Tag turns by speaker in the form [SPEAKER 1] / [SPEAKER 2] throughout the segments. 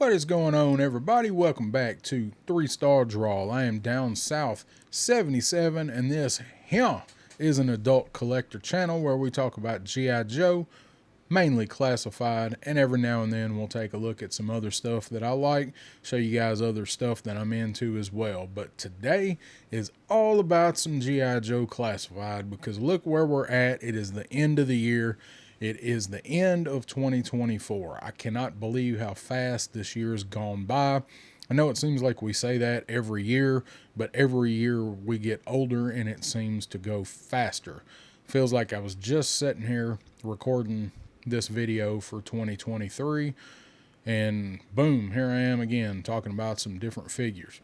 [SPEAKER 1] What is going on, everybody? Welcome back to 3 Star Draw. I am Down South 77, and this here is an adult collector channel where we talk about G.I. Joe, mainly classified, and every now and then we'll take a look at some other stuff that I like, show you guys other stuff that I'm into as well. But today is all about some G.I. Joe classified because look where we're at. It is the end of the year. It is the end of 2024. I cannot believe how fast this year has gone by. I know it seems like we say that every year, but every year we get older and it seems to go faster. Feels like I was just sitting here recording this video for 2023 and boom, here I am again talking about some different figures.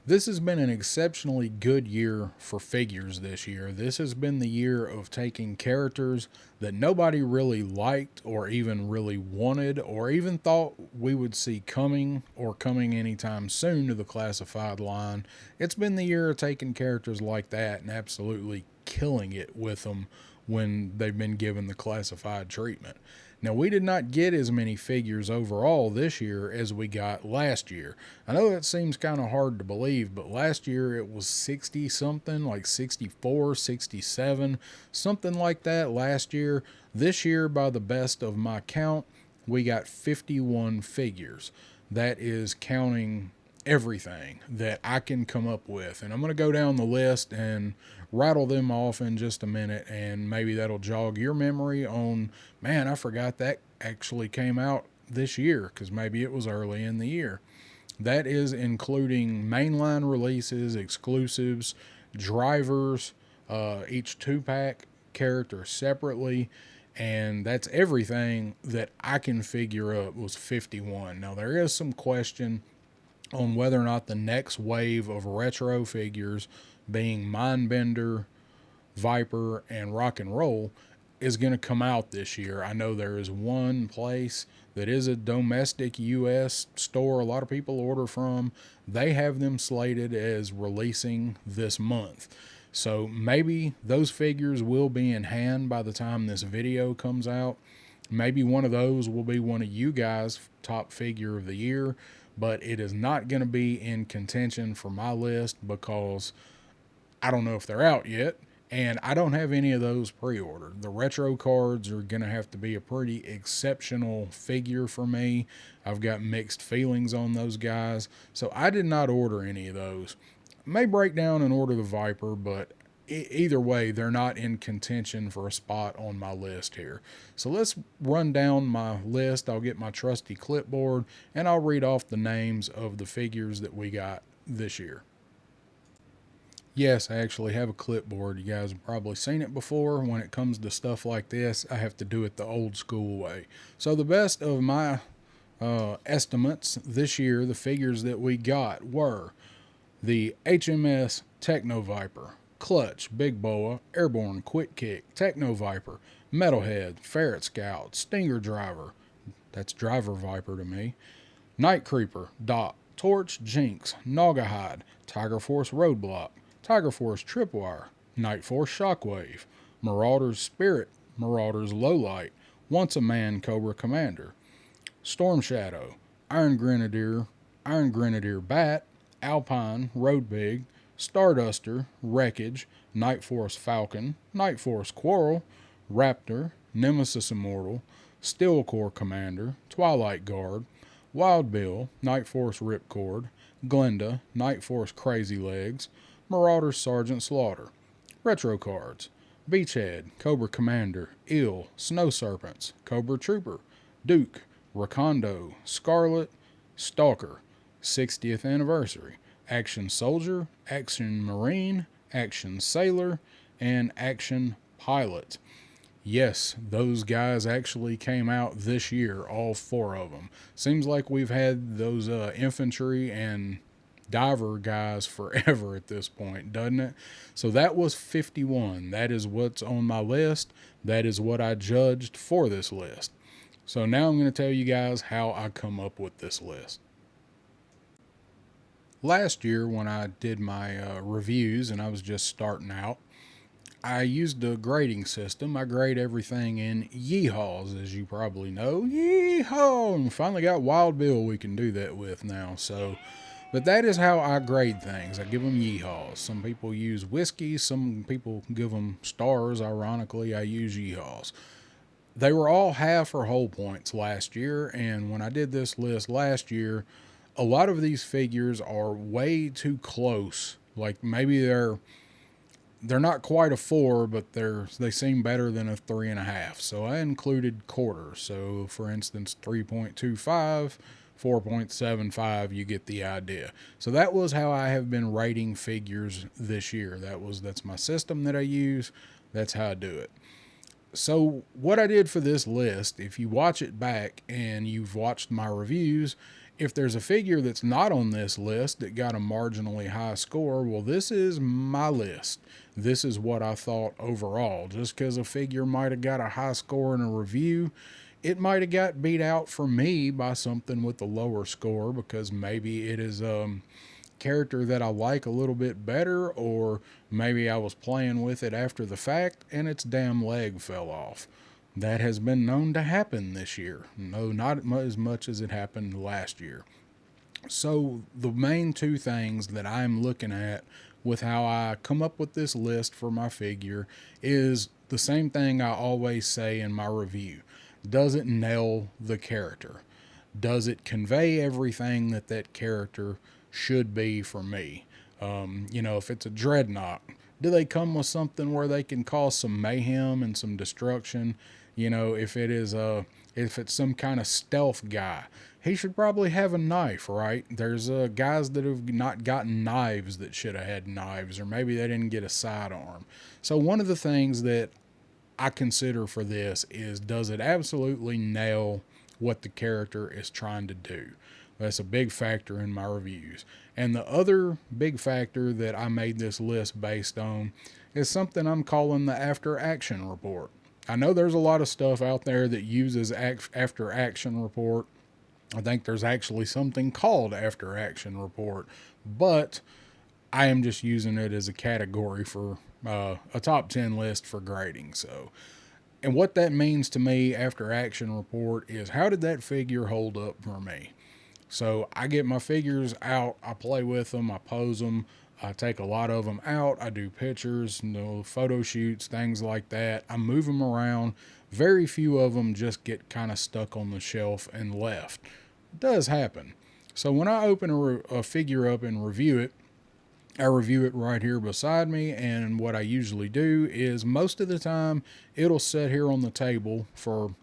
[SPEAKER 1] This has been an exceptionally good year for figures this year. This has been the year of taking characters that nobody really liked or even really wanted or even thought we would see coming or coming anytime soon to the classified line. It's been the year of taking characters like that and absolutely killing it with them when they've been given the classified treatment. Now, we did not get as many figures overall this year as we got last year. I know that seems kind of hard to believe, but last year it was 60 something, like 64, 67, something like that last year. This year, by the best of my count, we got 51 figures. That is counting everything that I can come up with. And I'm going to go down the list and rattle them off in just a minute, and maybe that'll jog your memory on, man, I forgot that actually came out this year, because maybe it was early in the year. That is including mainline releases, exclusives, drivers, each 2-pack character separately, and that's everything that I can figure up was 51. Now, there is some question on whether or not the next wave of retro figures, being Mindbender, Viper, and Rock and Roll, is going to come out this year. I know there is one place that is a domestic U.S. store a lot of people order from. They have them slated as releasing this month. So maybe those figures will be in hand by the time this video comes out. Maybe one of those will be one of you guys' top figure of the year, but it is not going to be in contention for my list because I don't know if they're out yet, and I don't have any of those pre-ordered. The retro cards are going to have to be a pretty exceptional figure for me. I've got mixed feelings on those guys, so I did not order any of those. I may break down and order the Viper, but either way, they're not in contention for a spot on my list here. So let's run down my list. I'll get my trusty clipboard and I'll read off the names of the figures that we got this year. Yes, I actually have a clipboard. You guys have probably seen it before. When it comes to stuff like this, I have to do it the old school way. So the best of my estimates this year, the figures that we got were the HMS Techno Viper, Clutch, Big Boa, Airborne, Quick Kick, Techno Viper, Metalhead, Ferret Scout, Stinger Driver, that's Driver Viper to me, Night Creeper, Dot, Torch, Jinx, Naugahyde, Tiger Force Roadblock, Tiger Force Tripwire, Night Force Shockwave, Marauder's Spirit, Marauder's Lowlight, Once a Man Cobra Commander, Storm Shadow, Iron Grenadier Bat, Alpine, Road Big, Starduster, Wreckage, Night Force Falcon, Night Force Quarrel, Raptor, Nemesis Immortal, Steel Corps Commander, Twilight Guard, Wild Bill, Night Force Ripcord, Glenda, Night Force Crazy Legs, Marauder Sergeant Slaughter. Retro cards: Beachhead, Cobra Commander, Eel, Snow Serpents, Cobra Trooper, Duke, Rakondo, Scarlet, Stalker, 60th Anniversary, Action Soldier, Action Marine, Action Sailor, and Action Pilot. Yes, those guys actually came out this year, all 4 of them. Seems like we've had those infantry and diver guys forever at this point, doesn't it? So that was 51. That is what's on my list. That is what I judged for this list. So now I'm going to tell you guys how I come up with this list. Last year when I did my reviews and I was just starting out, I used a grading system. I grade everything in yeehaws, as you probably know. Yeehaw! And finally got Wild Bill we can do that with now. So, but that is how I grade things. I give them yeehaws. Some people use whiskey. Some people give them stars. Ironically, I use yeehaws. They were all half or whole points last year. And when I did this list last year, a lot of these figures are way too close. Like maybe they're not quite a 4, but they seem better than a 3.5. So I included quarters. So for instance, 3.25, 4.75, you get the idea. So that was how I have been rating figures this year. That's my system that I use. That's how I do it. So what I did for this list, if you watch it back and you've watched my reviews, if there's a figure that's not on this list that got a marginally high score, well, this is my list. This is what I thought overall. Just because a figure might have got a high score in a review, it might have got beat out for me by something with a lower score because maybe it is character that I like a little bit better, or maybe I was playing with it after the fact and its damn leg fell off. That has been known to happen this year. No, not as much as it happened last year. So, the main two things that I'm looking at with how I come up with this list for my figure is the same thing I always say in my review. Does it nail the character? Does it convey everything that character should be for me? If it's a dreadnought, do they come with something where they can cause some mayhem and some destruction? If it's some kind of stealth guy, he should probably have a knife, right? There's guys that have not gotten knives that should have had knives, or maybe they didn't get a sidearm. So one of the things that I consider for this is, does it absolutely nail what the character is trying to do? That's a big factor in my reviews. And the other big factor that I made this list based on is something I'm calling the after action report. I know there's a lot of stuff out there that uses after action report. I think there's actually something called after action report, but I am just using it as a category for a top 10 list for grading. So, and what that means to me, after action report, is how did that figure hold up for me? So I get my figures out, I play with them, I pose them, I take a lot of them out, I do pictures, photo shoots, things like that. I move them around. Very few of them just get kind of stuck on the shelf and left. It does happen. So when I open a figure up and review it, I review it right here beside me, and what I usually do is most of the time it'll sit here on the table for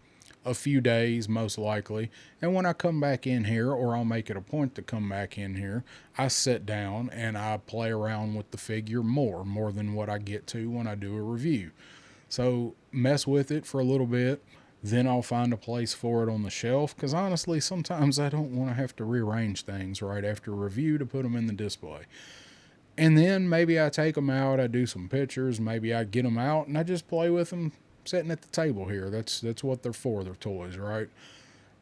[SPEAKER 1] a few days, most likely, and when I come back in here, or I'll make it a point to come back in here, I sit down and I play around with the figure more than what I get to when I do a review. So mess with it for a little bit, then I'll find a place for it on the shelf, because honestly sometimes I don't want to have to rearrange things right after a review to put them in the display. And then maybe I take them out, I do some pictures, maybe I get them out and I just play with them sitting at the table here. That's what they're for, they're toys, right?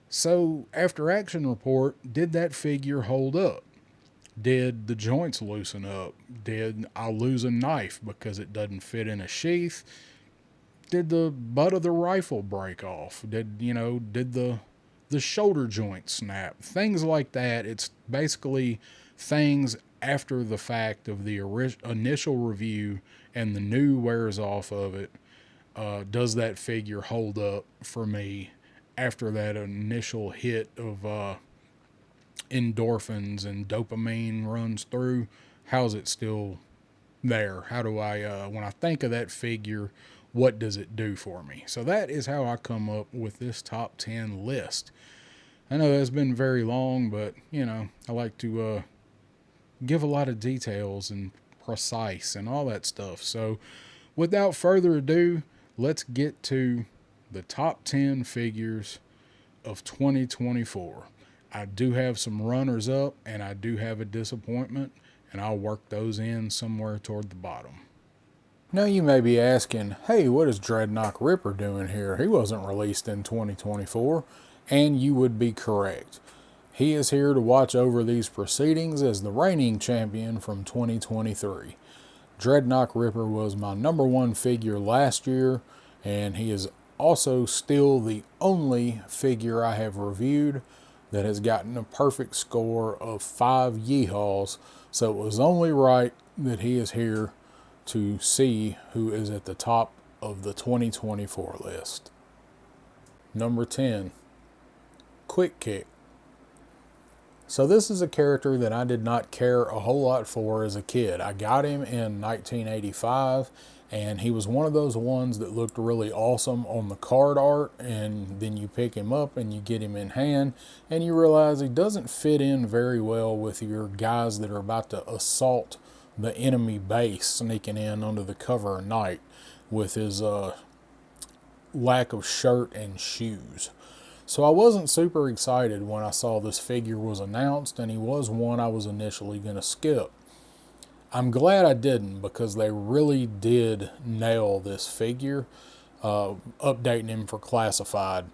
[SPEAKER 1] So, after action report, did that figure hold up? Did the joints loosen up? Did I lose a knife because it doesn't fit in a sheath? Did the butt of the rifle break off? Did the shoulder joint snap? Things like that. It's basically things after the fact of the initial review, and the new wears off of it. Does that figure hold up for me after that initial hit of endorphins and dopamine runs through? How's it still there? How do I, when I think of that figure, what does it do for me? So that is how I come up with this top 10 list. I know that's been very long, but I like to give a lot of details and precise and all that stuff. So without further ado, let's get to the top 10 figures of 2024. I do have some runners up and I do have a disappointment, and I'll work those in somewhere toward the bottom. Now you may be asking, hey, what is Dreadnought Ripper doing here? He wasn't released in 2024, and you would be correct. He is here to watch over these proceedings as the reigning champion from 2023. Dreadnought Ripper was my #1 figure last year, and he is also still the only figure I have reviewed that has gotten a perfect score of 5 yeehaws, so it was only right that he is here to see who is at the top of the 2024 list. Number 10, Quick Kick. So this is a character that I did not care a whole lot for as a kid. I got him in 1985, and he was one of those ones that looked really awesome on the card art, and then you pick him up and you get him in hand, and you realize he doesn't fit in very well with your guys that are about to assault the enemy base, sneaking in under the cover of night with his lack of shirt and shoes. So I wasn't super excited when I saw this figure was announced, and he was one I was initially going to skip. I'm glad I didn't, because they really did nail this figure, updating him for classified.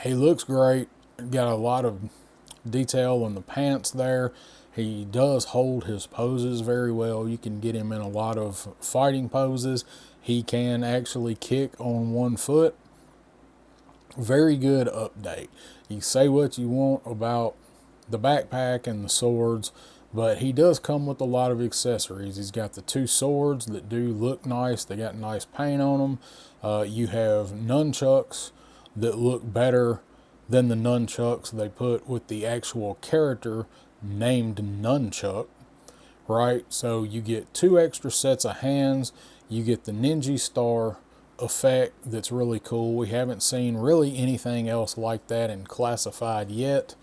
[SPEAKER 1] He looks great, got a lot of detail in the pants there. He does hold his poses very well. You can get him in a lot of fighting poses. He can actually kick on one foot. Very good update. You say what you want about the backpack and the swords, but he does come with a lot of accessories. He's got the 2 swords that do look nice. They got nice paint on them. You have nunchucks that look better than the nunchucks they put with the actual character named Nunchuck, right? So you get 2 extra sets of hands. You get the Ninja Star effect that's really cool. We haven't seen really anything else like that in classified yet.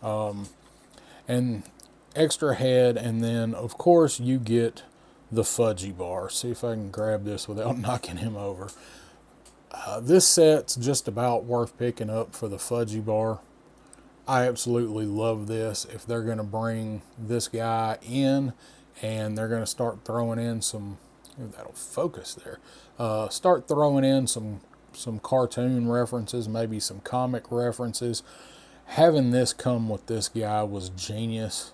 [SPEAKER 1] And extra head, and then of course you get the Fudgy Bar. See if I can grab this without knocking him over. This set's just about worth picking up for the Fudgy Bar. I absolutely love this. If they're going to bring this guy in and they're going to start throwing in some, that'll focus there, start throwing in some cartoon references, maybe some comic references, having this come with this guy was genius.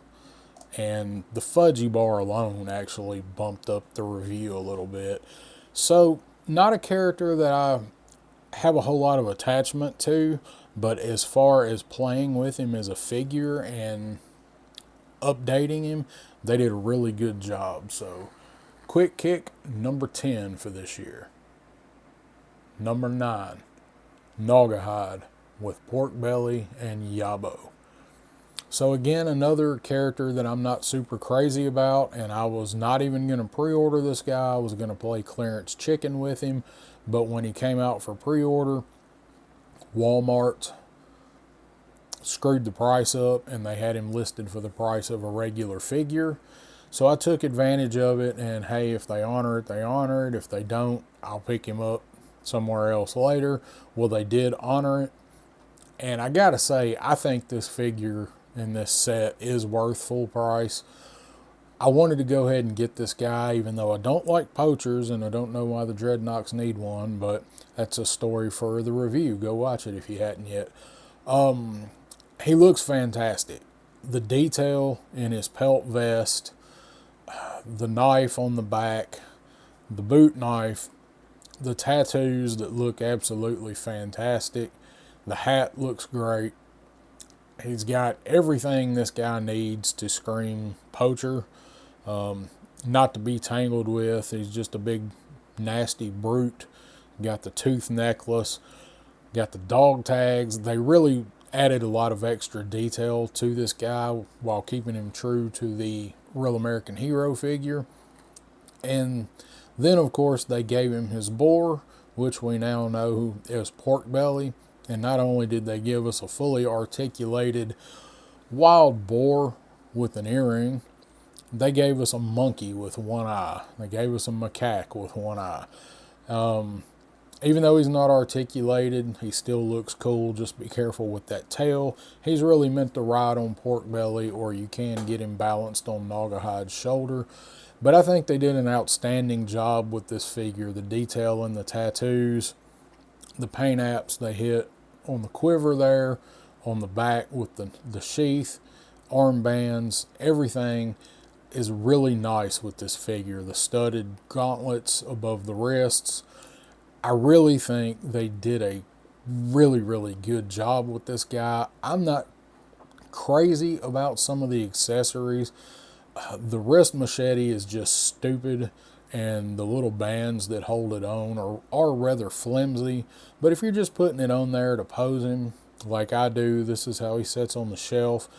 [SPEAKER 1] And the Fudgy Bar alone actually bumped up the review a little bit. So not a character that I have a whole lot of attachment to, but as far as playing with him as a figure and updating him, they did a really good job. So Quick Kick, number 10 for this year. Number 9, Naugahyde with Pork Belly and Yabo. So again, another character that I'm not super crazy about, and I was not even going to pre-order this guy. I was going to play clearance chicken with him, but when he came out for pre-order, Walmart screwed the price up, and they had him listed for the price of a regular figure. So I took advantage of it, and hey, if they honor it, they honor it. If they don't, I'll pick him up somewhere else later. Well, they did honor it, and I gotta say, I think this figure in this set is worth full price. I wanted to go ahead and get this guy, even though I don't like poachers, and I don't know why the Dreadnoks need one, but that's a story for the review. Go watch it if you hadn't yet. He looks fantastic. The detail in his pelt vest, the knife on the back, the boot knife, the tattoos that look absolutely fantastic. The hat looks great. He's got everything this guy needs to scream poacher, not to be tangled with. He's just a big, nasty brute. Got the tooth necklace, got the dog tags. They really added a lot of extra detail to this guy while keeping him true to the Real American Hero figure. And then, of course, they gave him his boar, which we now know is Pork Belly. And not only did they give us a fully articulated wild boar with an earring, they gave us a monkey with one eye. They gave us a macaque with one eye. Even though he's not articulated, he still looks cool. Just be careful with that tail. He's really meant to ride on Pork Belly, or you can get him balanced on Naugahyde's shoulder. But I think they did an outstanding job with this figure. The detail in the tattoos, the paint apps they hit on the quiver there, on the back with the sheath, armbands, everything. is really nice with this figure. The studded gauntlets above the wrists. I really think they did a really good job with this guy. I'm not crazy about some of the accessories. The wrist machete is just stupid, and the little bands that hold it on are rather flimsy. But if you're just putting it on there to pose him like I do, this is how he sits on the shelf.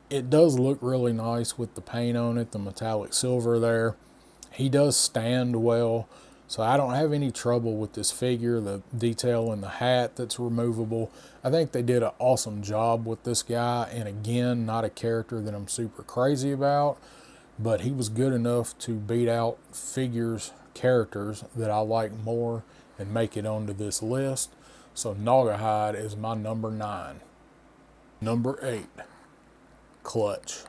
[SPEAKER 1] It does look really nice with the paint on it, the metallic silver there. He does stand well, so I don't have any trouble with this figure. The detail in the hat that's removable, I think they did an awesome job with this guy. And again, not a character that I'm super crazy about, but he was good enough to beat out characters that I like more and make it onto this list. So Naugahyde is my number 9. Number 8, Clutch.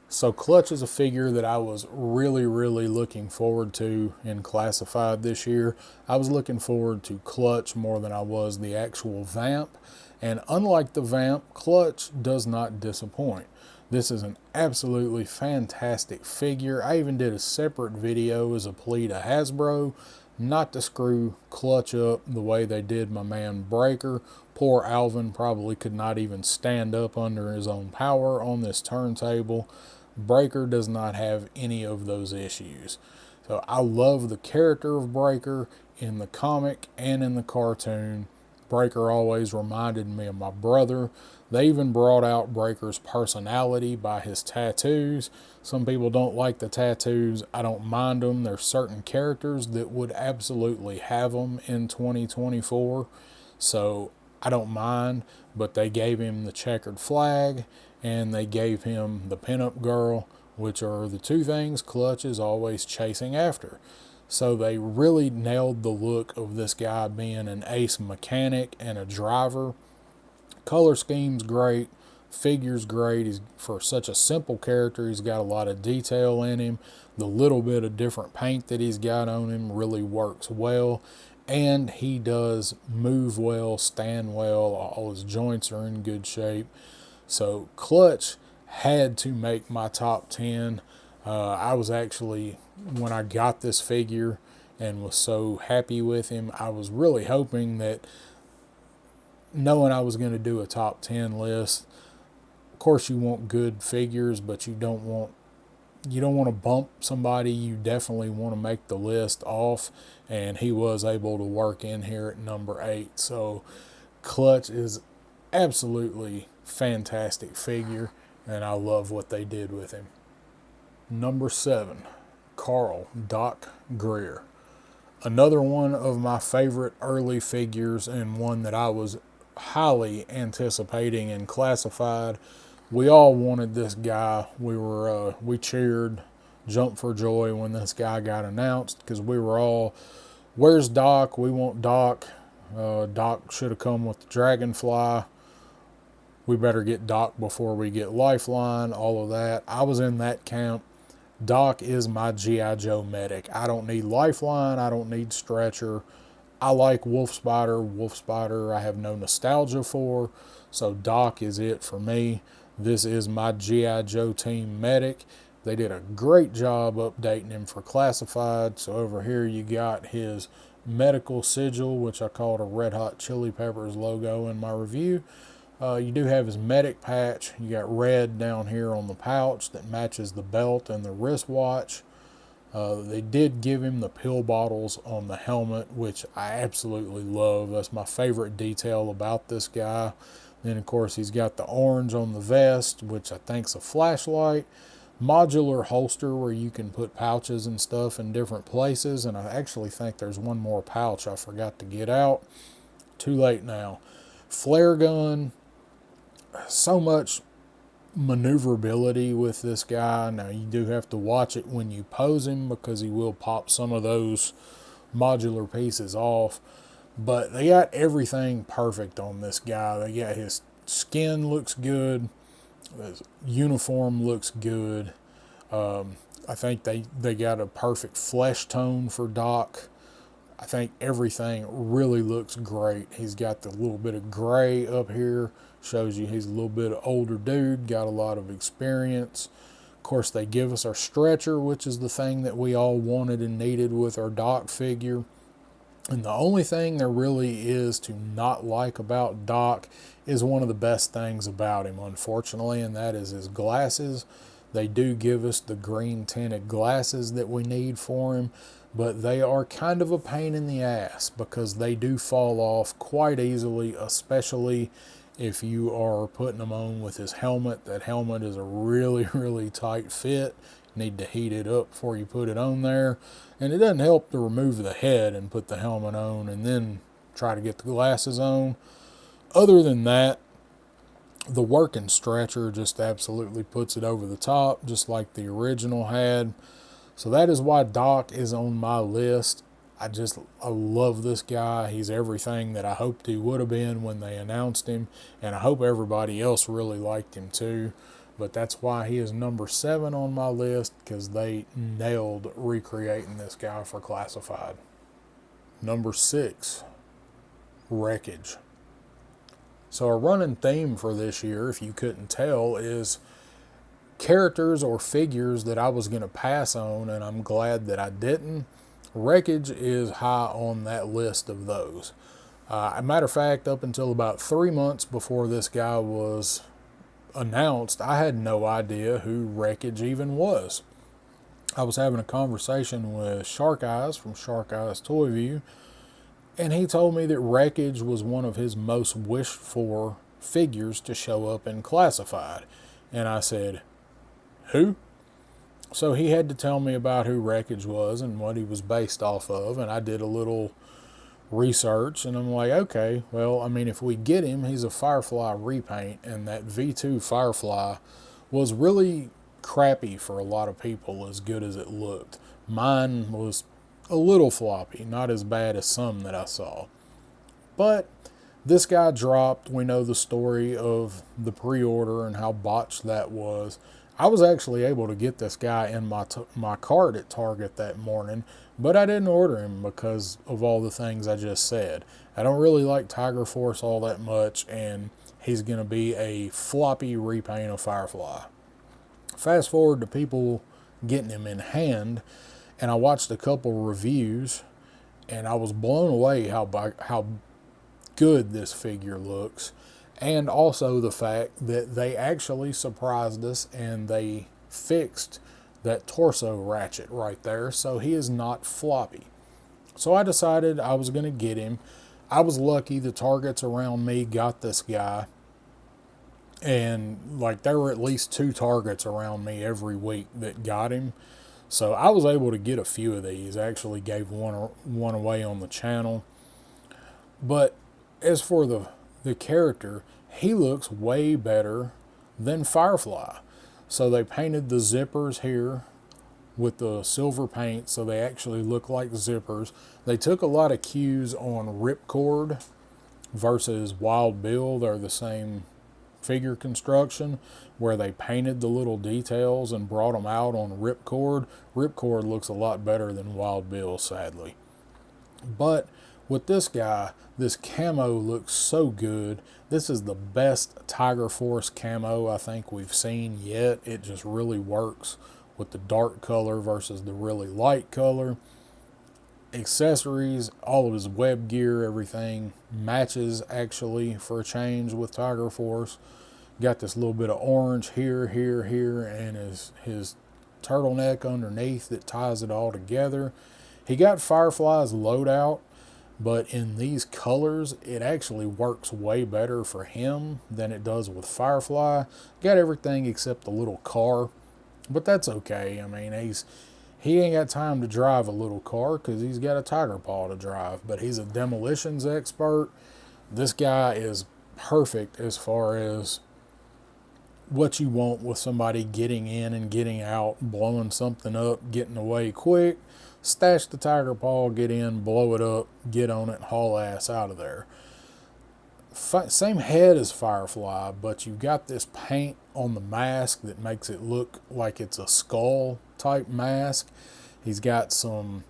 [SPEAKER 1] So Clutch is a figure that I was really looking forward to in Classified this year. I was looking forward to Clutch more than I was the actual Vamp. And unlike the Vamp, Clutch does not disappoint. This is an absolutely fantastic figure. I even did a separate video as a plea to Hasbro not to screw Clutch up the way they did my man Breaker. Poor Alvin probably could not even stand up under his own power on this turntable. Breaker does not have any of those issues. So I love the character of Breaker in the comic and in the cartoon. Breaker always reminded me of my brother. They even brought out Breaker's personality by his tattoos. Some people don't like the tattoos. I don't mind them. There's certain characters that would absolutely have them in 2024. So I don't mind, but they gave him the checkered flag and they gave him the pinup girl, which are the two things Clutch is always chasing after. So they really nailed the look of this guy being an ace mechanic and a driver. Color scheme's great, figure's great. He's, for such a simple character, he's got a lot of detail in him. The little bit of different paint that he's got on him really works well. And he does move well, stand well, all his joints are in good shape. So Clutch had to make my top 10. I was actually, when I got this figure and was so happy with him, I was really hoping that, knowing I was going to do a top 10 list, of course you want good figures, but you don't want to bump somebody. You definitely want to make the list off, and he was able to work in here at number 8. So Clutch is absolutely fantastic figure, and I love what they did with him. Number 7, Carl Doc Greer. Another one of my favorite early figures, and one that I was highly anticipating in Classified. We all wanted this guy. We cheered, jumped for joy when this guy got announced, because we were all, where's Doc? We want Doc. Doc should have come with the Dragonfly. We better get Doc before we get Lifeline, all of that. I was in that camp. Doc is my G.I. Joe medic. I don't need Lifeline. I don't need Stretcher. I like Wolf Spider. Wolf Spider I have no nostalgia for, so Doc is it for me. This is my G.I. Joe team medic. They did a great job updating him for Classified. So over here you got his medical sigil, which I called a Red Hot Chili Peppers logo in my review. You do have his medic patch. You got red down here on the pouch that matches the belt and the wristwatch. They did give him the pill bottles on the helmet, which I absolutely love. That's my favorite detail about this guy. Then, of course, he's got the orange on the vest, which I think's a flashlight. Modular holster where you can put pouches and stuff in different places. And I actually think there's one more pouch I forgot to get out. Too late now. Flare gun. So much maneuverability with this guy. Now you do have to watch it when you pose him, because he will pop some of those modular pieces off, but they got everything perfect on this guy. They got his skin looks good, his uniform looks good. I think they got a perfect flesh tone for Doc. I think everything really looks great. He's got the little bit of gray up here, shows you he's a little bit older dude, got a lot of experience. Of course, they give us our stretcher, which is the thing that we all wanted and needed with our Doc figure. And the only thing there really is to not like about Doc is one of the best things about him, unfortunately, and that is his glasses. They do give us the green tinted glasses that we need for him, but they are kind of a pain in the ass because they do fall off quite easily, especially if you are putting them on with his helmet. That helmet is a really, really tight fit. You need to heat it up before you put it on there. And it doesn't help to remove the head and put the helmet on and then try to get the glasses on. Other than that, the working stretcher just absolutely puts it over the top, just like the original had. So that is why Doc is on my list. I love this guy. He's everything that I hoped he would have been when they announced him, and I hope everybody else really liked him too. But that's why he is number 7 on my list, because they nailed recreating this guy for Classified. Number 6, Wreckage. So a running theme for this year, if you couldn't tell, is characters or figures that I was going to pass on, and I'm glad that I didn't. Wreckage is high on that list of those. A matter of fact, up until about 3 months before this guy was announced, I had no idea who Wreckage even was. I was having a conversation with Shark Eyes from Shark Eyes Toy View, and he told me that Wreckage was one of his most wished for figures to show up in Classified. And I said, who? So he had to tell me about who Wreckage was and what he was based off of, and I did a little research, and I'm like, okay, well, I mean, if we get him, he's a Firefly repaint, and that V2 Firefly was really crappy for a lot of people, as good as it looked. Mine was a little floppy, not as bad as some that I saw. But this guy dropped. We know the story of the pre-order and how botched that was. I was actually able to get this guy in my cart at Target that morning, but I didn't order him because of all the things I just said. I don't really like Tiger Force all that much, and he's going to be a floppy repaint of Firefly. Fast forward to people getting him in hand, and I watched a couple reviews, and I was blown away how good this figure looks. And also the fact that they actually surprised us and they fixed that torso ratchet right there, so he is not floppy. So I decided I was going to get him. I was lucky the Targets around me got this guy, and like there were at least 2 Targets around me every week that got him. So I was able to get a few of these. I actually gave one away on the channel. But as for the character, he looks way better than Firefly. So they painted the zippers here with the silver paint, so they actually look like zippers. They took a lot of cues on Ripcord versus Wild Bill. They're the same figure construction, where they painted the little details and brought them out on Ripcord. Ripcord looks a lot better than Wild Bill, sadly. But with this guy, this camo looks so good. This is the best Tiger Force camo I think we've seen yet. It just really works with the dark color versus the really light color. Accessories, all of his web gear, everything matches actually for a change with Tiger Force. Got this little bit of orange here, and his turtleneck underneath that ties it all together. He got Firefly's loadout, but in these colors, it actually works way better for him than it does with Firefly. Got everything except the little car, but that's okay. I mean, he ain't got time to drive a little car because he's got a Tiger Paw to drive, but he's a demolitions expert. This guy is perfect as far as what you want with somebody getting in and getting out, blowing something up, getting away quick. Stash the Tiger Paw, get in, blow it up, get on it, haul ass out of there. Same head as Firefly, but you've got this paint on the mask that makes it look like it's a skull type mask. He's got some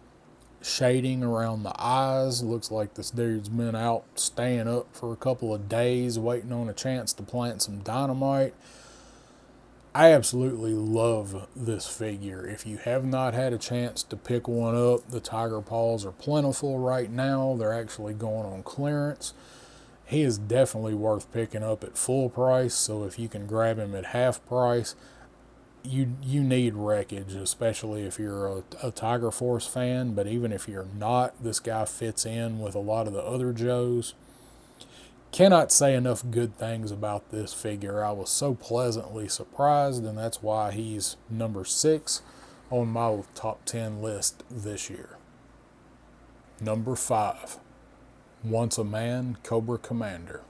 [SPEAKER 1] shading around the eyes. Looks like this dude's been out staying up for a couple of days waiting on a chance to plant some dynamite. I absolutely love this figure. If you have not had a chance to pick one up, the Tiger Paws are plentiful right now. They're actually going on clearance. He is definitely worth picking up at full price, so if you can grab him at half price, you need Wreckage, especially if you're a Tiger Force fan. But even if you're not, this guy fits in with a lot of the other Joes. Cannot say enough good things about this figure. I was so pleasantly surprised, and that's why he's number 6 on my top 10 list this year. Number 5, Once a Man, Cobra Commander.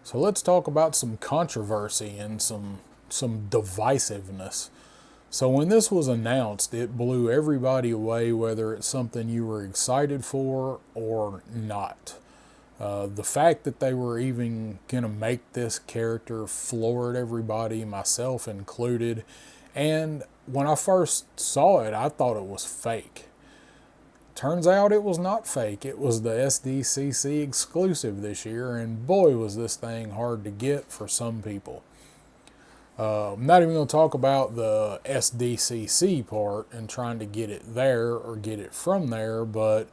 [SPEAKER 1] So let's talk about some controversy and some divisiveness. So when this was announced, it blew everybody away, whether it's something you were excited for or not. The fact that they were even going to make this character floored everybody, myself included. And when I first saw it, I thought it was fake. Turns out it was not fake. It was the SDCC exclusive this year, and boy, was this thing hard to get for some people. I'm not even going to talk about the SDCC part and trying to get it there or get it from there, but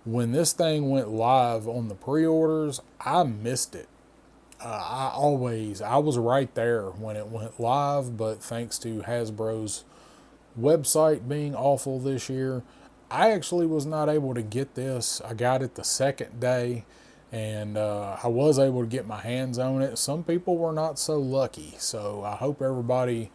[SPEAKER 1] when this thing went live on the pre-orders, I missed it. I was right there when it went live, but thanks to Hasbro's website being awful this year, I actually was not able to get this. I got it the second day, and I was able to get my hands on it. Some people were not so lucky, so I hope everybody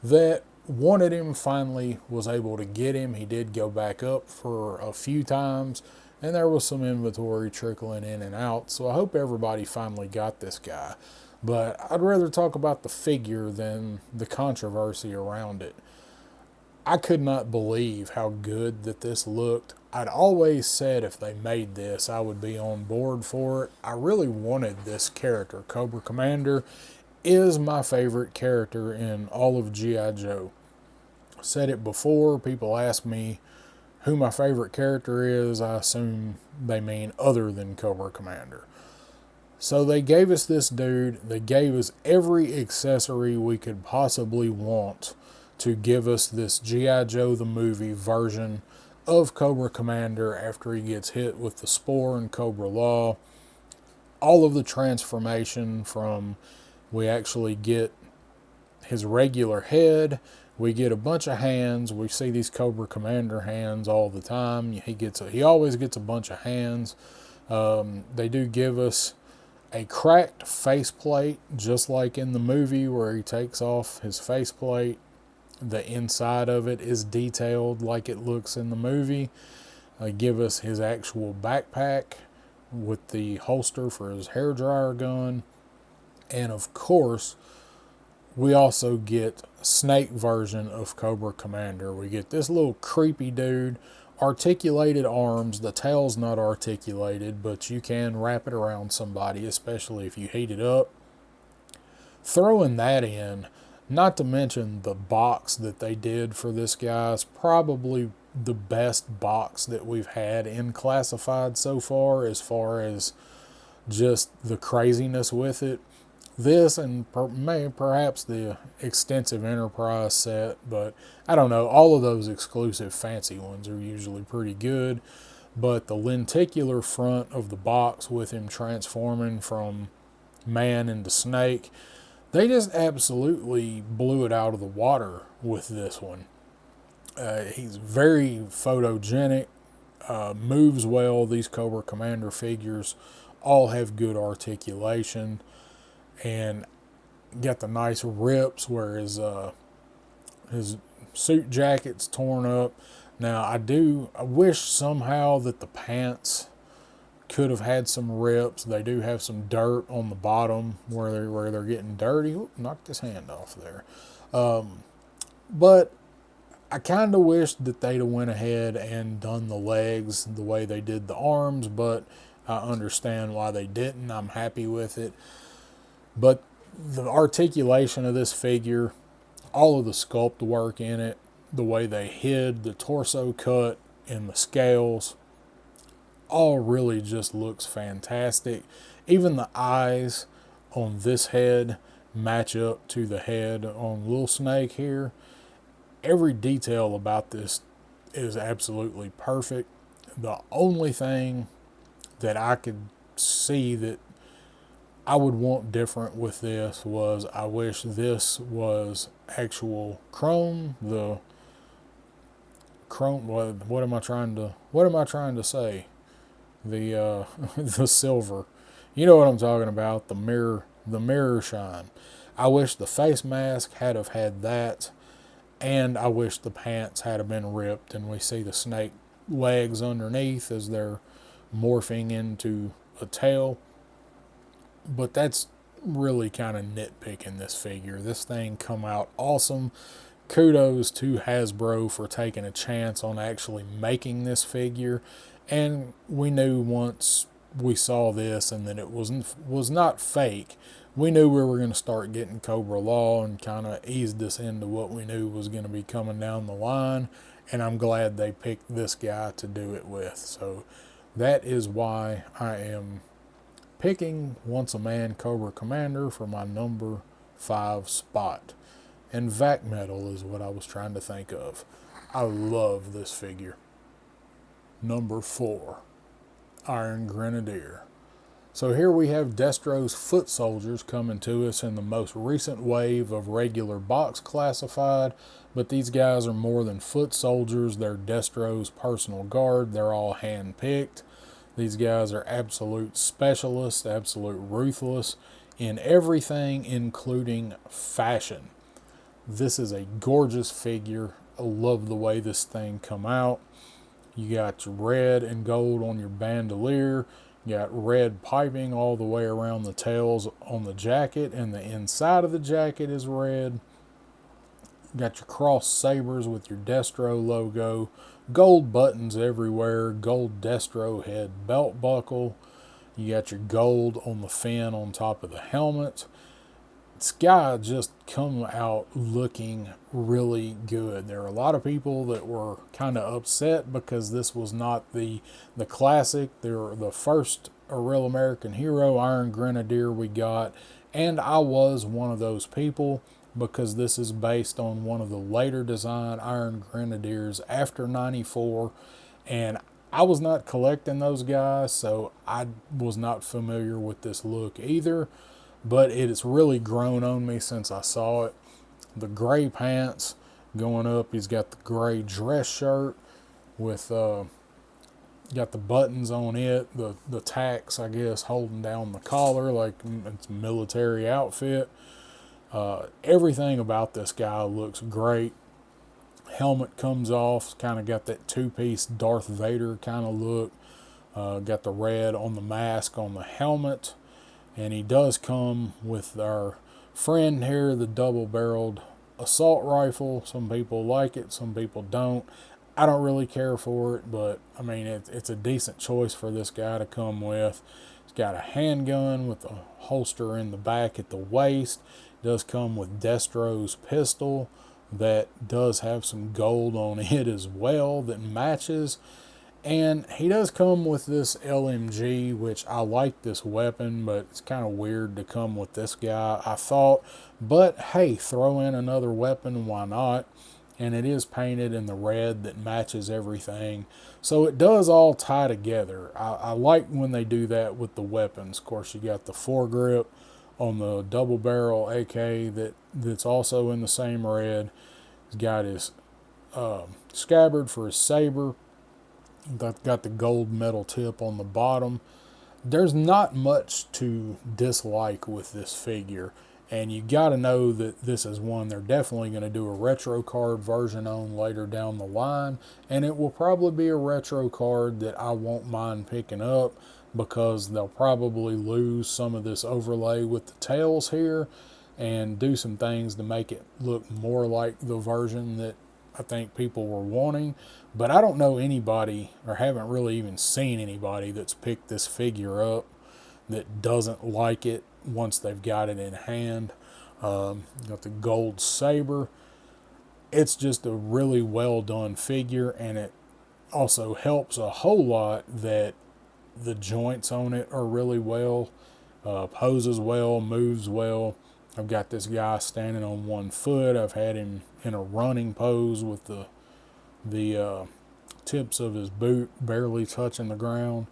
[SPEAKER 1] that wanted him finally was able to get him. He did go back up for a few times, and there was some inventory trickling in and out, so I hope everybody finally got this guy. But I'd rather talk about the figure than the controversy around it. I could not believe how good that this looked. I'd always said if they made this, I would be on board for it. I really wanted this character. Cobra Commander is my favorite character in all of G.I. Joe. I said it before, people ask me who my favorite character is. I assume they mean other than Cobra Commander. So they gave us this dude. They gave us every accessory we could possibly want to give us this G.I. Joe the movie version of Cobra Commander after he gets hit with the Spore and Cobra Law. All of the transformation from, we actually get his regular head, we get a bunch of hands. We see these Cobra Commander hands all the time. He always gets a bunch of hands. They do give us a cracked faceplate, just like in the movie where he takes off his faceplate. The inside of it is detailed like it looks in the movie. They give us his actual backpack with the holster for his hairdryer gun. And of course, we also get Snake version of Cobra Commander. We get this little creepy dude, articulated arms. The tail's not articulated, but you can wrap it around somebody, especially if you heat it up. Throwing that in, not to mention the box that they did for this guy, is probably the best box that we've had in Classified so far as just the craziness with it. This and perhaps the extensive Enterprise set, but I don't know. All of those exclusive fancy ones are usually pretty good. But the lenticular front of the box with him transforming from man into snake, they just absolutely blew it out of the water with this one. He's very photogenic, moves well. These Cobra Commander figures all have good articulation, and got the nice rips where his suit jacket's torn up. Now I wish somehow that the pants could have had some rips. They do have some dirt on the bottom where they're getting dirty. Oop, knocked his hand off there. But I kind of wished that they'd have went ahead and done the legs the way they did the arms, but I understand why they didn't. I'm happy with it. But the articulation of this figure, all of the sculpt work in it, the way they hid the torso cut and the scales, all really just looks fantastic. Even the eyes on this head match up to the head on Little Snake here. Every detail about this is absolutely perfect. The only thing that I could see that I would want different with this was I wish this was actual chrome. The chrome, what am I trying to say? The the silver. You know what I'm talking about, the mirror shine. I wish the face mask had have had that, and I wish the pants had have been ripped and we see the snake legs underneath as they're morphing into a tail. But that's really kind of nitpicking this figure. This thing come out awesome. Kudos to Hasbro for taking a chance on actually making this figure. And we knew once we saw this and that it was not fake, we knew we were going to start getting Cobra Law and kind of eased us into what we knew was going to be coming down the line. And I'm glad they picked this guy to do it with. So that is why I am picking Once a Man Cobra Commander for my number 5 spot. And Vac Metal is what I was trying to think of. I love this figure. Number 4, Iron Grenadier. So here we have Destro's foot soldiers coming to us in the most recent wave of regular box classified, but these guys are more than foot soldiers. They're Destro's personal guard. They're all hand-picked. These guys are absolute specialists, absolute ruthless in everything, including fashion. This is a gorgeous figure. I love the way this thing come out. You got your red and gold on your bandolier. You got red piping all the way around the tails on the jacket, and the inside of the jacket is red. You got your cross sabers with your Destro logo. Gold buttons everywhere. Gold Destro head belt buckle. You got your gold on the fin on top of the helmet. This guy just come out looking really good. There are a lot of people that were kind of upset because this was not the classic. They're the first A Real American Hero Iron Grenadier we got, and I was one of those people because this is based on one of the later design Iron Grenadiers after '94, and I was not collecting those guys, so I was not familiar with this look either. But it's really grown on me since I saw it. The gray pants going up. He's got the gray dress shirt with got the buttons on it. The tacks, I guess, holding down the collar like it's a military outfit. Everything about this guy looks great. Helmet comes off. Kind of got that two-piece Darth Vader kind of look. Got the red on the mask on the helmet. And he does come with our friend here, the double-barreled assault rifle. Some people like it, some people don't. I don't really care for it, but I mean, it's a decent choice for this guy to come with. He's got a handgun with a holster in the back at the waist. It does come with Destro's pistol that does have some gold on it as well that matches. And he does come with this LMG, which I like this weapon, but it's kind of weird to come with this guy, I thought. But hey, throw in another weapon, why not? And it is painted in the red that matches everything. So it does all tie together. I like when they do that with the weapons. Of course, you got the foregrip on the double barrel AK that's also in the same red. He's got his scabbard for his saber. Got the gold metal tip on the bottom. There's not much to dislike with this figure, and you got to know that this is one they're definitely going to do a retro card version on later down the line, and it will probably be a retro card that I won't mind picking up because they'll probably lose some of this overlay with the tails here and do some things to make it look more like the version that I think people were wanting. But I don't know anybody, or haven't really even seen anybody that's picked this figure up that doesn't like it once they've got it in hand. Got the gold saber. It's just a really well done figure, and it also helps a whole lot that the joints on it are really well, poses well, moves well. I've got this guy standing on one foot. I've had him in a running pose with the tips of his boot barely touching the ground.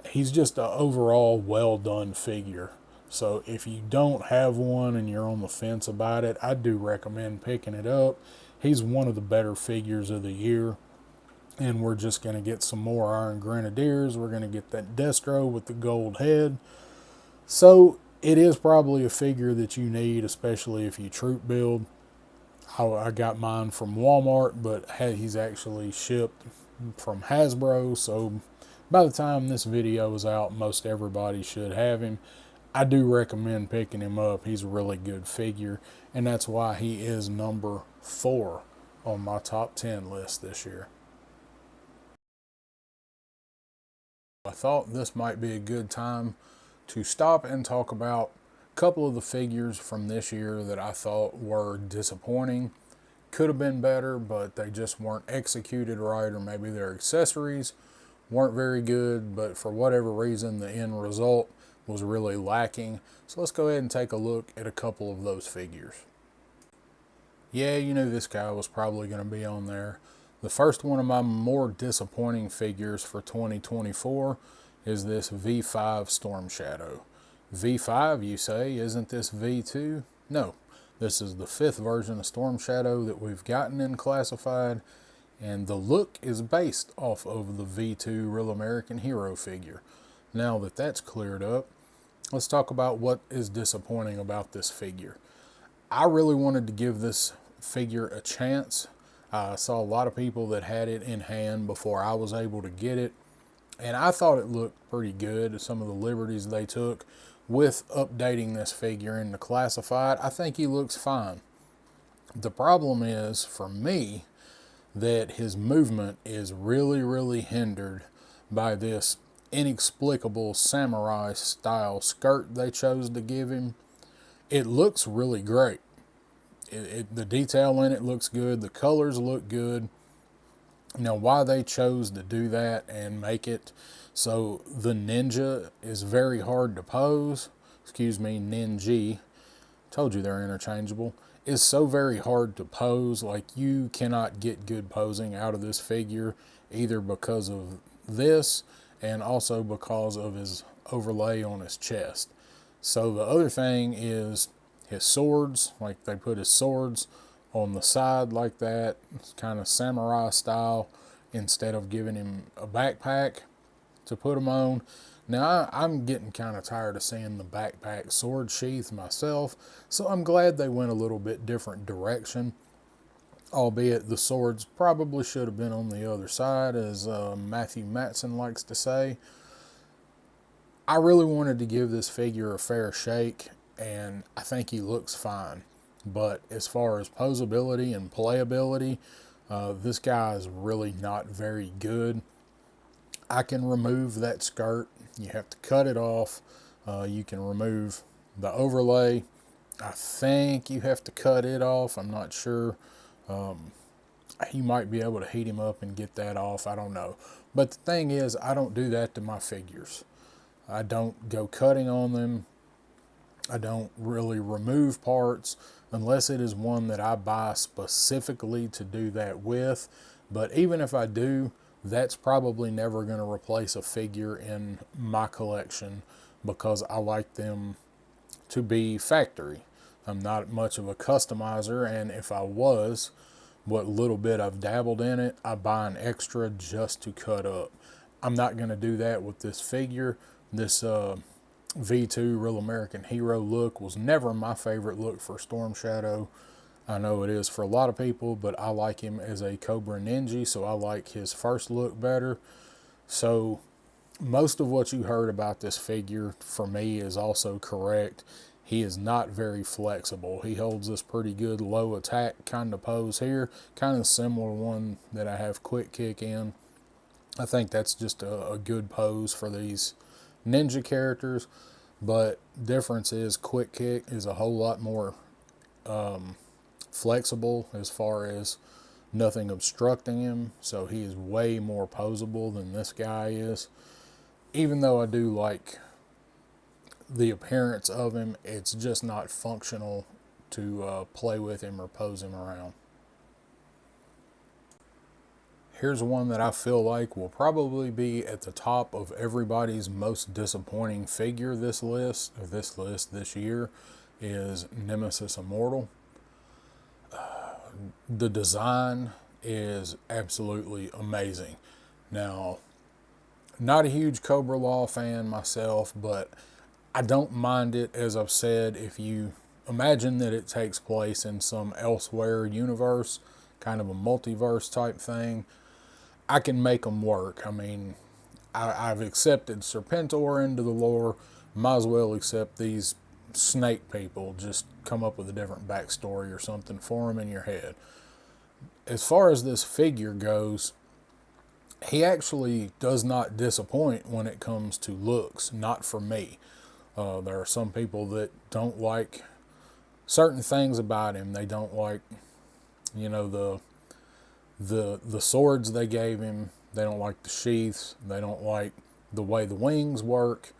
[SPEAKER 1] He's just an overall well done figure. So if you don't have one and you're on the fence about it, I do recommend picking it up. He's one of the better figures of the year. And we're just going to get some more Iron Grenadiers. We're going to get that Destro with the gold head. So it is probably a figure that you need, especially if you troop build. I got mine from Walmart, but he's actually shipped from Hasbro. So by the time this video is out, most everybody should have him. I do recommend picking him up. He's a really good figure, and that's why he is number 4 on my top 10 list this year. I thought this might be a good time to stop and talk about a couple of the figures from this year that I thought were disappointing. Could have been better, but they just weren't executed right, or maybe their accessories weren't very good, but for whatever reason, the end result was really lacking. So let's go ahead and take a look at a couple of those figures. Yeah, you knew this guy was probably going to be on there. The first one of my more disappointing figures for 2024 is this V5 Storm Shadow. V5, you say? Isn't this V2? No, this is the 5th version of Storm Shadow that we've gotten in Classified, and the look is based off of the V2 Real American Hero figure. Now that that's cleared up, let's talk about what is disappointing about this figure. I really wanted to give this figure a chance. I saw a lot of people that had it in hand before I was able to get it, and I thought it looked pretty good. Some of the liberties they took with updating this figure into Classified, I think he looks fine. The problem is, for me, that his movement is really hindered by this inexplicable samurai style skirt they chose to give him. It looks really great. The detail in it looks good. The colors look good. Now, why they chose to do that and make it so the ninja is very hard to pose, excuse me, ninja, told you they're interchangeable, is so very hard to pose. Like, you cannot get good posing out of this figure, either because of this and also because of his overlay on his chest. So the other thing is his swords. Like, they put his swords on the side like that. It's kind of samurai style, instead of giving him a backpack to put him on. Now, I'm getting kind of tired of seeing the backpack sword sheath myself, so I'm glad they went a little bit different direction, albeit the swords probably should have been on the other side, as Matthew Matson likes to say. I really wanted to give this figure a fair shake, and I think he looks fine. But as far as posability and playability, this guy is really not very good. I can remove that skirt. You have to cut it off. You can remove the overlay. I think you have to cut it off. I'm not sure. He might be able to heat him up and get that off. I don't know. But the thing is, I don't do that to my figures. I don't go cutting on them. I don't really remove parts unless it is one that I buy specifically to do that with. But even if I do, that's probably never going to replace a figure in my collection, because I like them to be factory. I'm not much of a customizer, and if I was, what little bit I've dabbled in it, I buy an extra just to cut up. I'm not going to do that with this figure. This V2 Real American Hero look was never my favorite look for Storm Shadow. I know it is for a lot of people, but I like him as a Cobra Ninja, so I like his first look better. So most of what you heard about this figure for me is also correct. He is not very flexible. He holds this pretty good low attack kind of pose here, kind of similar one that I have Quick Kick in. I think that's just a good pose for these ninja characters, but difference is Quick Kick is a whole lot more flexible as far as nothing obstructing him, so he is way more posable than this guy is. Even though I do like the appearance of him, it's just not functional to play with him or pose him around. Here's one that I feel like will probably be at the top of everybody's most disappointing figure this year is Nemesis Immortal. The design is absolutely amazing. Now, not a huge Cobra Law fan myself, but I don't mind it. As I've said, if you imagine that it takes place in some elsewhere universe, kind of a multiverse type thing, I can make them work. I mean, I've accepted Serpentor into the lore. Might as well accept these snake people. Just come up with a different backstory or something for them in your head. As far as this figure goes, he actually does not disappoint when it comes to looks. Not for me. There are some people that don't like certain things about him. They don't like, you know, the swords they gave him. They don't like the sheaths. They don't like the way the wings work.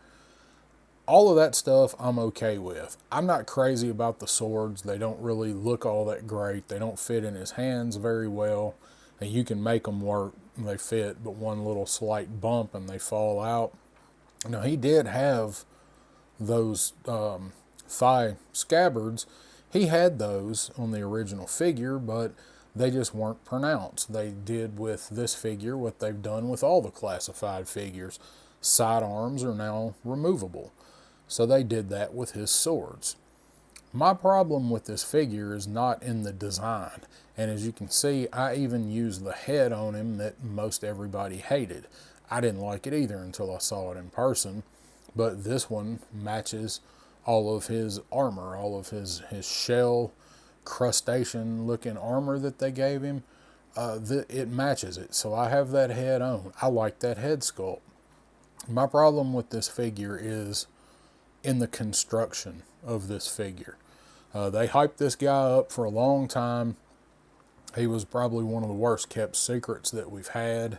[SPEAKER 1] All of that stuff I'm okay with. I'm not crazy about the swords. They don't really look all that great. They don't fit in his hands very well. And you can make them work. They fit, but one little slight bump and they fall out. Now, he did have those thigh scabbards. He had those on the original figure, but they just weren't pronounced. They did with this figure what they've done with all the classified figures. Sidearms are now removable. So they did that with his swords. My problem with this figure is not in the design. And as you can see, I even used the head on him that most everybody hated. I didn't like it either until I saw it in person. But this one matches all of his armor, all of his shell, crustacean looking armor that they gave him. It matches it. So I have that head on. I like that head sculpt. My problem with this figure is in the construction of this figure. They hyped this guy up for a long time. He was probably one of the worst kept secrets that we've had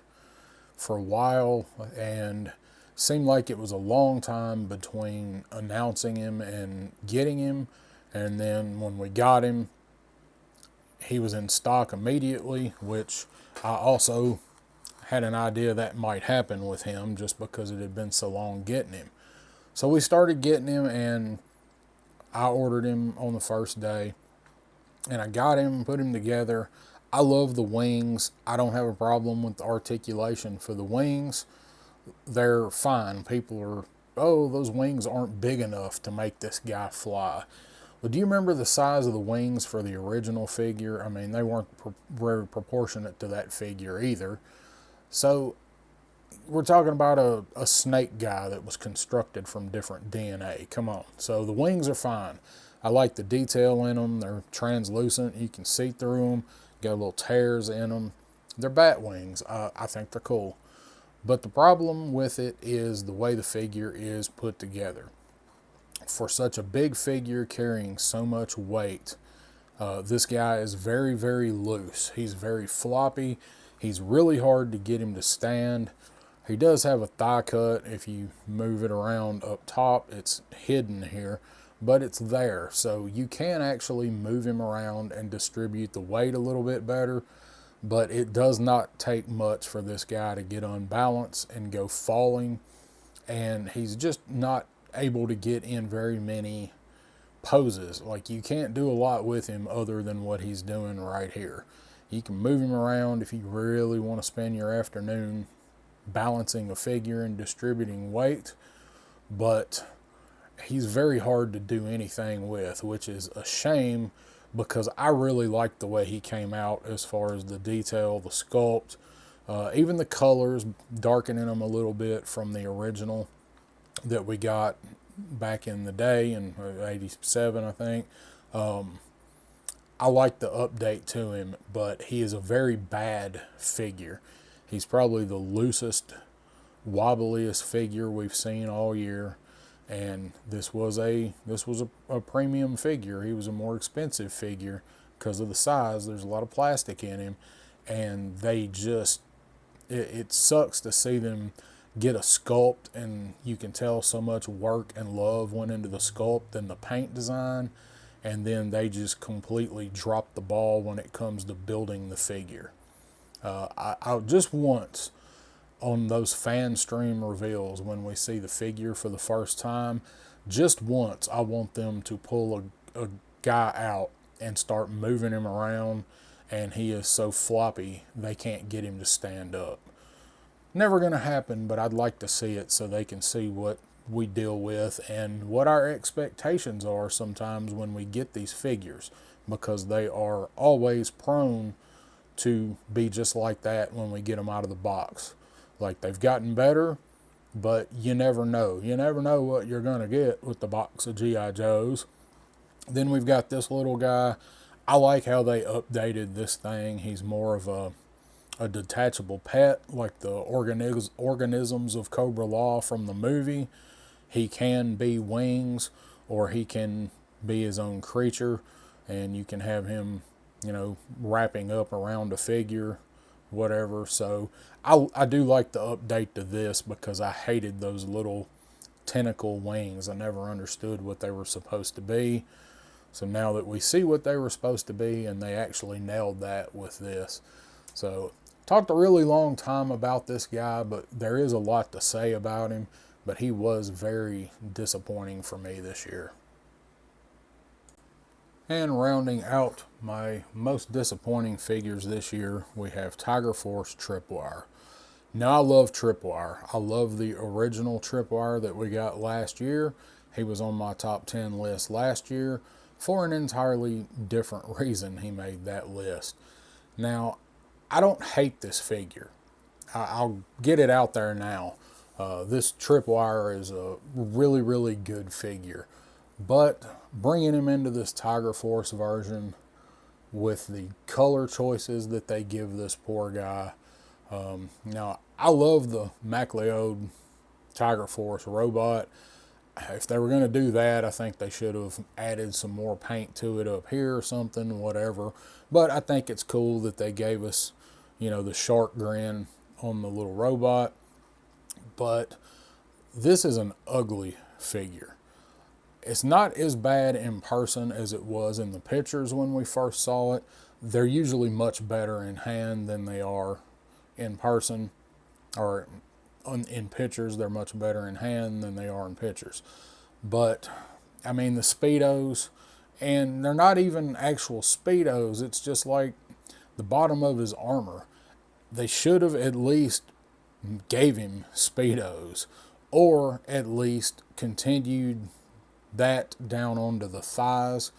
[SPEAKER 1] for a while, and seemed like it was a long time between announcing him and getting him. And then when we got him, he was in stock immediately, which I also had an idea that might happen with him just because it had been so long getting him. So we started getting him, and I ordered him on the first day, and I got him, put him together. I love the wings. I don't have a problem with the articulation for the wings. They're fine. People are, oh, those wings aren't big enough to make this guy fly. But do you remember the size of the wings for the original figure? I mean, they weren't very proportionate to that figure either. So we're talking about a snake guy that was constructed from different DNA. Come on. So the wings are fine. I like the detail in them. They're translucent. You can see through them. Got little tears in them. They're bat wings. I think they're cool. But the problem with it is the way the figure is put together. For such a big figure carrying so much weight, this guy is very, very loose. He's very floppy. He's really hard to get him to stand. He does have a thigh cut. If you move it around up top, it's hidden here, but it's there. So you can actually move him around and distribute the weight a little bit better, but it does not take much for this guy to get unbalanced and go falling, and he's just not able to get in very many poses. Like, you can't do a lot with him other than what he's doing right here. You can move him around if you really want to spend your afternoon balancing a figure and distributing weight, but he's very hard to do anything with, which is a shame because I really like the way he came out as far as the detail, the sculpt, even the colors, darkening them a little bit from the original that we got back in the day in 87, I think. I like the update to him, but he is a very bad figure. He's probably the loosest, wobbliest figure we've seen all year, and this was a premium figure. He was a more expensive figure because of the size. There's a lot of plastic in him, and they just it sucks to see them get a sculpt and you can tell so much work and love went into the sculpt and the paint design, and then they just completely drop the ball when it comes to building the figure. I just once on those fan stream reveals when we see the figure for the first time, just once I want them to pull a guy out and start moving him around, and he is so floppy they can't get him to stand up. Never going to happen, but I'd like to see it so they can see what we deal with and what our expectations are sometimes when we get these figures, because they are always prone to be just like that when we get them out of the box. Like, they've gotten better, but you never know. You never know what you're going to get with the box of G.I. Joes. Then we've got this little guy. I like how they updated this thing. He's more of a detachable pet, like the organisms of Cobra Law from the movie. He can be wings, or he can be his own creature, and you can have him, wrapping up around a figure, whatever. So I do like the update to this, because I hated those little tentacle wings. I never understood what they were supposed to be. So now that we see what they were supposed to be, and they actually nailed that with this. So talked a really long time about this guy, but there is a lot to say about him. But he was very disappointing for me this year. And rounding out my most disappointing figures this year, we have Tiger Force Tripwire. Now, I love Tripwire. I love the original Tripwire that we got last year. He was on my top 10 list last year for an entirely different reason he made that list. Now, I don't hate this figure. I'll get it out there now. This Tripwire is a really, really good figure. But bringing him into this Tiger Force version with the color choices that they give this poor guy. Now, I love the MacLeod Tiger Force robot. If they were going to do that, I think they should have added some more paint to it up here or something, whatever. But I think it's cool that they gave us, the shark grin on the little robot. But this is an ugly figure. It's not as bad in person as it was in the pictures when we first saw it. They're usually much better in hand than they are in person, or in pictures. They're much better in hand than they are in pictures. But I mean, the Speedos, and they're not even actual Speedos. It's just like the bottom of his armor. They should have at least gave him Speedos, or at least continued that down onto the thighs.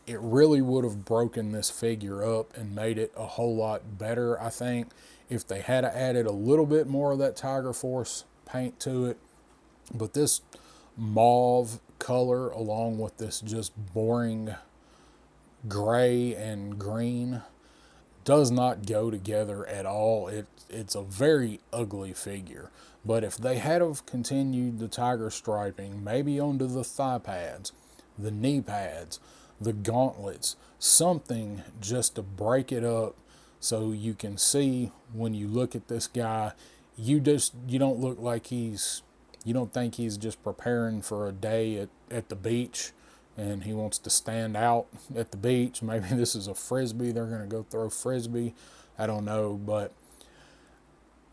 [SPEAKER 1] It really would have broken this figure up and made it a whole lot better, I think, if they had added a little bit more of that Tiger Force paint to it. But this mauve color, along with this just boring gray and green, does not go together at all. It's a very ugly figure. But if they had have continued the tiger striping, maybe onto the thigh pads, the knee pads, the gauntlets, something just to break it up, so you can see when you look at this guy, you don't look like you don't think he's just preparing for a day at the beach and he wants to stand out at the beach. Maybe this is a frisbee. They're going to go throw frisbee. I don't know, but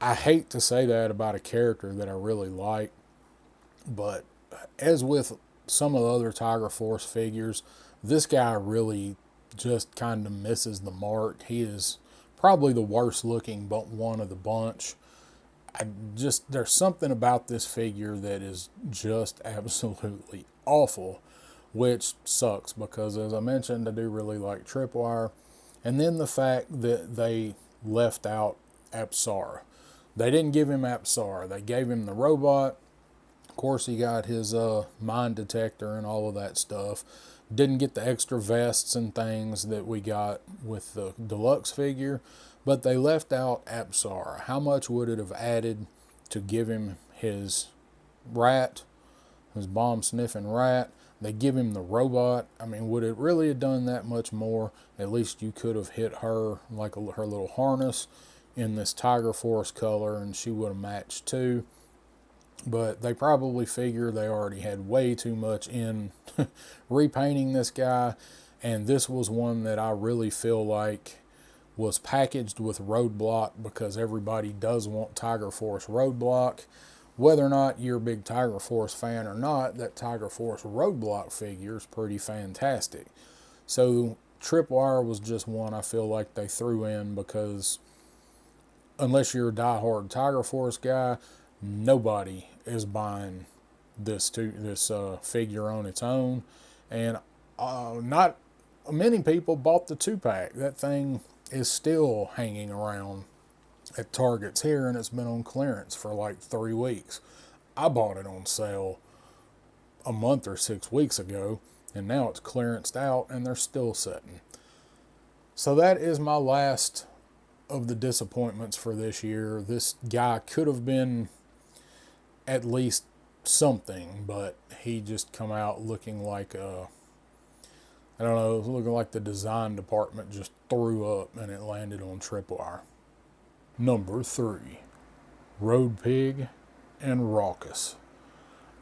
[SPEAKER 1] I hate to say that about a character that I really like. But as with some of the other Tiger Force figures, this guy really just kind of misses the mark. He is probably the worst looking but one of the bunch. There's something about this figure that is just absolutely awful, which sucks because, as I mentioned, I do really like Tripwire. And then the fact that they left out Apsara. They didn't give him Apsara. They gave him the robot. Of course, he got his mine detector and all of that stuff. Didn't get the extra vests and things that we got with the deluxe figure. But they left out Apsara. How much would it have added to give him his rat, his bomb-sniffing rat? They give him the robot. I mean, would it really have done that much more? At least you could have hit her, like her little harness, in this Tiger Force color, and she would have matched too. but they probably figure they already had way too much in repainting this guy, and this was one that I really feel like was packaged with Roadblock because everybody does want Tiger Force Roadblock. Whether or not you're a big Tiger Force fan or not, that Tiger Force Roadblock figure is pretty fantastic. So Tripwire was just one I feel like they threw in because unless you're a diehard Tiger Force guy, nobody is buying this figure on its own, and not many people bought the 2-pack. That thing is still hanging around at Targets here, and it's been on clearance for like 3 weeks. I bought it on sale a month or 6 weeks ago, and now it's clearanced out, and they're still sitting. So that is my last of the disappointments for this year. This guy could have been at least something, but he just come out looking like I don't know, looking like the design department just threw up and it landed on Tripwire. Number 3, Road Pig and Raucous.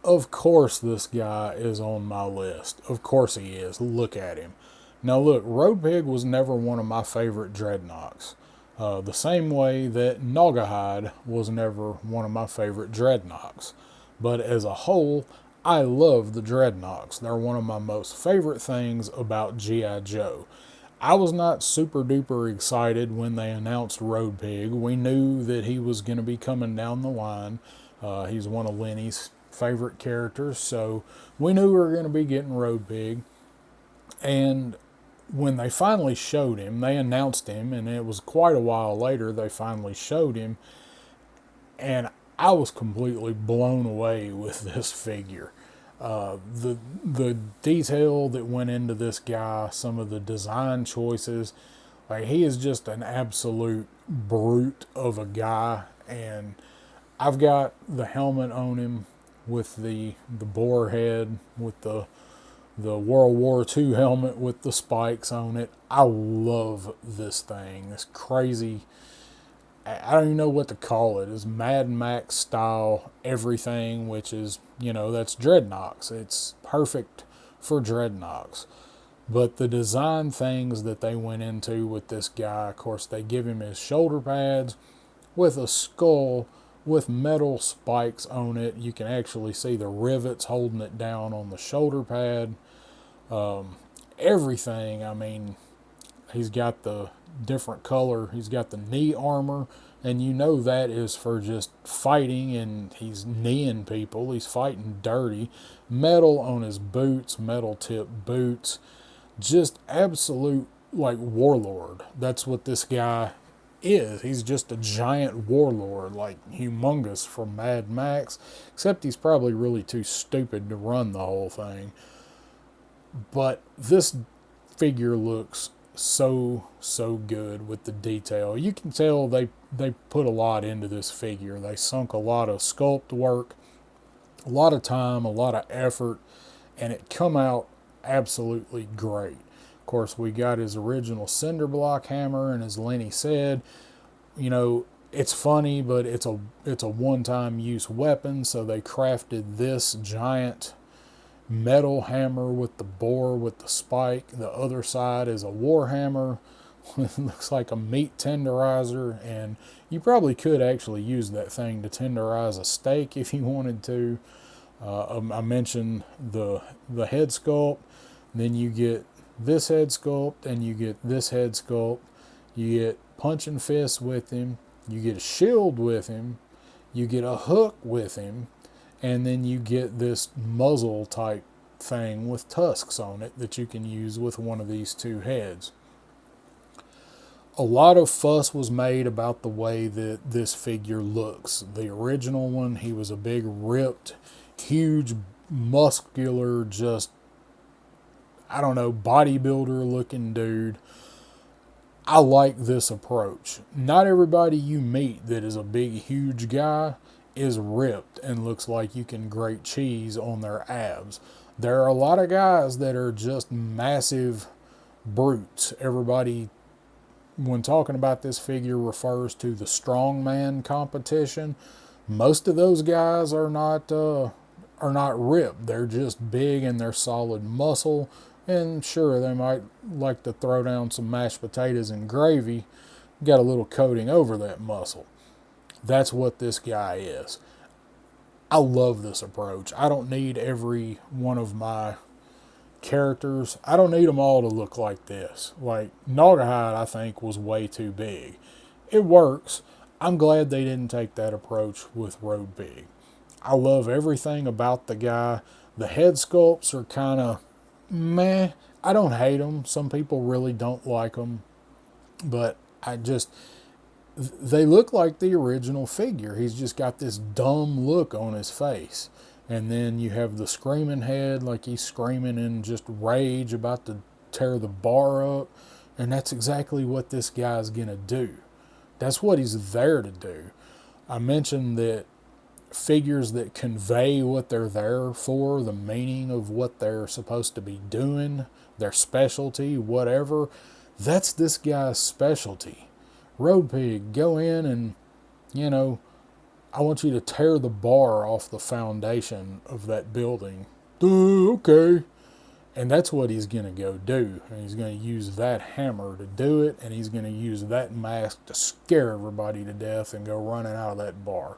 [SPEAKER 1] Of course this guy is on my list. Of course he is. Look at him. Now look, Road Pig was never one of my favorite Dreadnoks. The same way that Naugahyde was never one of my favorite Dreadnoks. But as a whole, I love the Dreadnoks. They're one of my most favorite things about G.I. Joe. I was not super duper excited when they announced Road Pig. We knew that he was going to be coming down the line. He's one of Lenny's favorite characters, so we knew we were going to be getting Road Pig. And when they finally showed him, they announced him, and it was quite a while later they finally showed him, and I was completely blown away with this figure. The detail that went into this guy, some of the design choices, like he is just an absolute brute of a guy, and I've got the helmet on him with the boar head with the World War II helmet with the spikes on it. I love this thing. This crazy, I don't even know what to call it. It's Mad Max style everything, which is, that's Dreadnoks. It's perfect for Dreadnoks. But the design things that they went into with this guy, of course, they give him his shoulder pads with a skull with metal spikes on it. You can actually see the rivets holding it down on the shoulder pad. Everything, I mean, he's got the different color. He's got the knee armor, and that is for just fighting, and he's kneeing people. He's fighting dirty. Metal on his boots, metal tip boots. Just absolute, like, warlord. That's what this guy is. He's just a giant warlord, like humongous from Mad Max, except he's probably really too stupid to run the whole thing. But this figure looks so good with the detail. You can tell they put a lot into this figure. They sunk a lot of sculpt work, a lot of time, a lot of effort, and it come out absolutely great. Of course, we got his original cinder block hammer, and as Lenny said, it's funny, but it's a one-time use weapon, so they crafted this giant metal hammer with the bore with the spike. The other side is a war hammer. It looks like a meat tenderizer, and you probably could actually use that thing to tenderize a steak if you wanted to. I mentioned the head sculpt. Then you get this head sculpt, and you get this head sculpt. You get punching fists with him. You get a shield with him. You get a hook with him. And then you get this muzzle type thing with tusks on it that you can use with one of these two heads. A lot of fuss was made about the way that this figure looks. The original one, he was a big, ripped, huge, muscular, just, I don't know, bodybuilder looking dude. I like this approach. Not everybody you meet that is a big, huge guy is ripped and looks like you can grate cheese on their abs. There are a lot of guys that are just massive brutes. Everybody, when talking about this figure, refers to the strongman competition, Most of those guys are not ripped. They're just big and they're solid muscle. And sure, they might like to throw down some mashed potatoes and gravy, got a little coating over that muscle. That's what this guy is. I love this approach. I don't need every one of my characters. I don't need them all to look like this. Like Naugahyde, I think, was way too big. It works. I'm glad they didn't take that approach with Road Pig. I love everything about the guy. The head sculpts are kind of meh. I don't hate them. Some people really don't like them. But they look like the original figure. He's just got this dumb look on his face. And then you have the screaming head, like he's screaming in just rage about to tear the bar up. And that's exactly what this guy's going to do. That's what he's there to do. I mentioned that figures that convey what they're there for, the meaning of what they're supposed to be doing, their specialty, whatever, that's this guy's specialty. Road Pig, go in and, I want you to tear the bar off the foundation of that building. Okay. And that's what he's going to go do. And he's going to use that hammer to do it, and he's going to use that mask to scare everybody to death and go running out of that bar.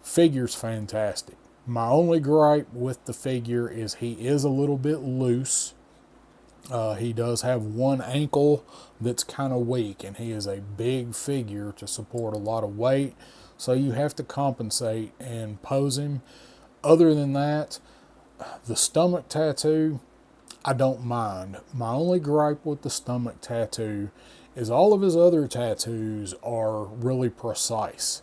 [SPEAKER 1] Figure's fantastic. My only gripe with the figure is he is a little bit loose. He does have one ankle that's kind of weak, and he is a big figure to support a lot of weight, so you have to compensate and pose him. Other than that, the stomach tattoo, I don't mind. My only gripe with the stomach tattoo is all of his other tattoos are really precise.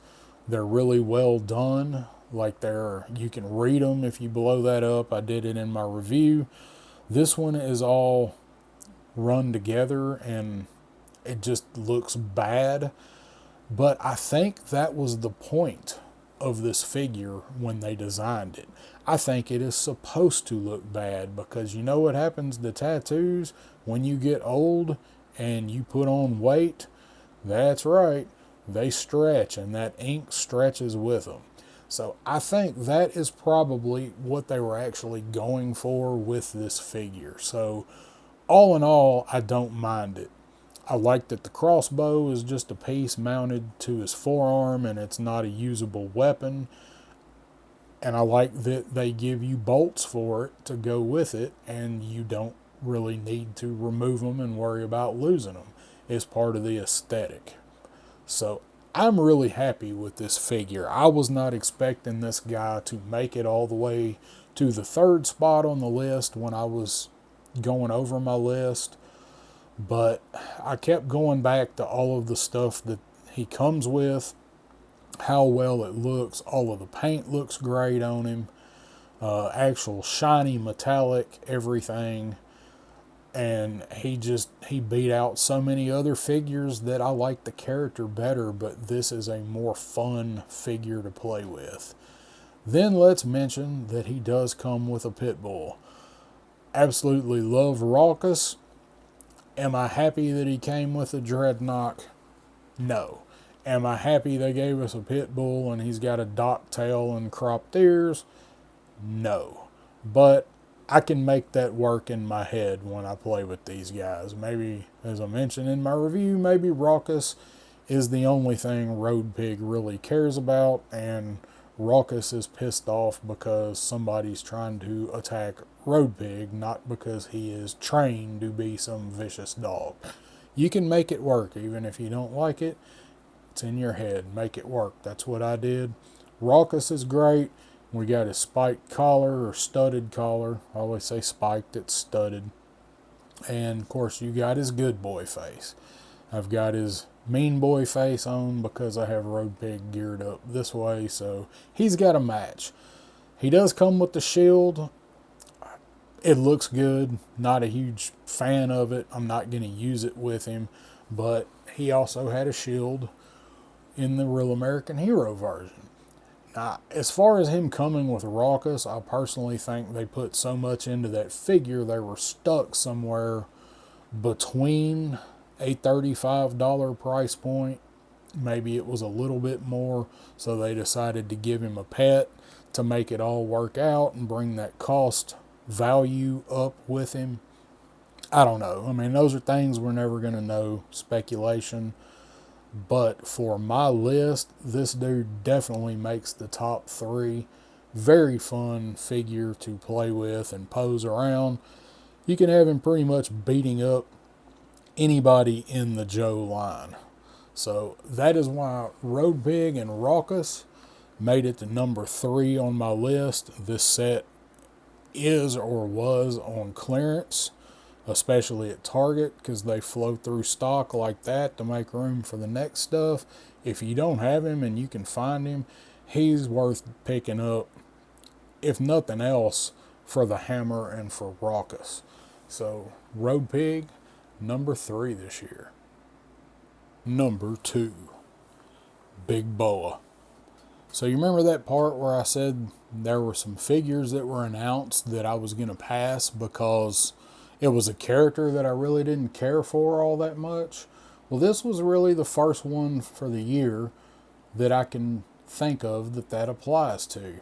[SPEAKER 1] They're really well done. Like you can read them if you blow that up. I did it in my review. This one is all run together and it just looks bad. But I think that was the point of this figure when they designed it. I think it is supposed to look bad because you know what happens to tattoos when you get old and you put on weight? That's right, they stretch and that ink stretches with them. So I think that is probably what they were actually going for with this figure. So all in all, I don't mind it. I like that the crossbow is just a piece mounted to his forearm and it's not a usable weapon. And I like that they give you bolts for it to go with it, and you don't really need to remove them and worry about losing them. It's part of the aesthetic. So I'm really happy with this figure. I was not expecting this guy to make it all the way to the third spot on the list when I was going over my list. But I kept going back to all of the stuff that he comes with, how well it looks. All of the paint looks great on him. Actual shiny metallic everything. And he beat out so many other figures that I like the character better, but this is a more fun figure to play with. Then let's mention that he does come with a pit bull. Absolutely love Raucus. Am I happy that he came with a Dreadnought? No. Am I happy they gave us a pit bull and he's got a dock tail and cropped ears? No. But I can make that work in my head when I play with these guys. Maybe, as I mentioned in my review, maybe Raucus is the only thing Road Pig really cares about, and Raucus is pissed off because somebody's trying to attack Road Pig, not because he is trained to be some vicious dog. You can make it work, even if you don't like it. It's in your head. Make it work. That's what I did. Raucus is great. We got his spiked collar or studded collar. I always say spiked, it's studded. And of course you got his good boy face. I've got his mean boy face on because I have Road Pig geared up this way, so he's got a match. He does come with the shield. It looks good. Not a huge fan of it. I'm not going to use it with him, but he also had a shield in the Real American Hero version. Now, as far as him coming with Raucus, I personally think they put so much into that figure they were stuck somewhere between a $35 price point maybe it was a little bit more, so they decided to give him a pet to make it all work out and bring that cost value up with him. I don't know. I mean, those are things we're never going to know, speculation. But for my list, this dude definitely makes the top three. Very fun figure to play with and pose around. You can have him pretty much beating up anybody in the Joe line. So that is why Road Pig and Raucous made it to number 3 on my list. This set is or was on clearance, especially at Target, because they flow through stock like that to make room for the next stuff. If you don't have him and you can find him, he's worth picking up, if nothing else, for the Hammer and for Raucous. So Road Pig, number 3 this year. Number 2, Big Boa. So you remember that part where I said there were some figures that were announced that I was going to pass because it was a character that I really didn't care for all that much? Well, this was really the first one for the year that I can think of that applies to.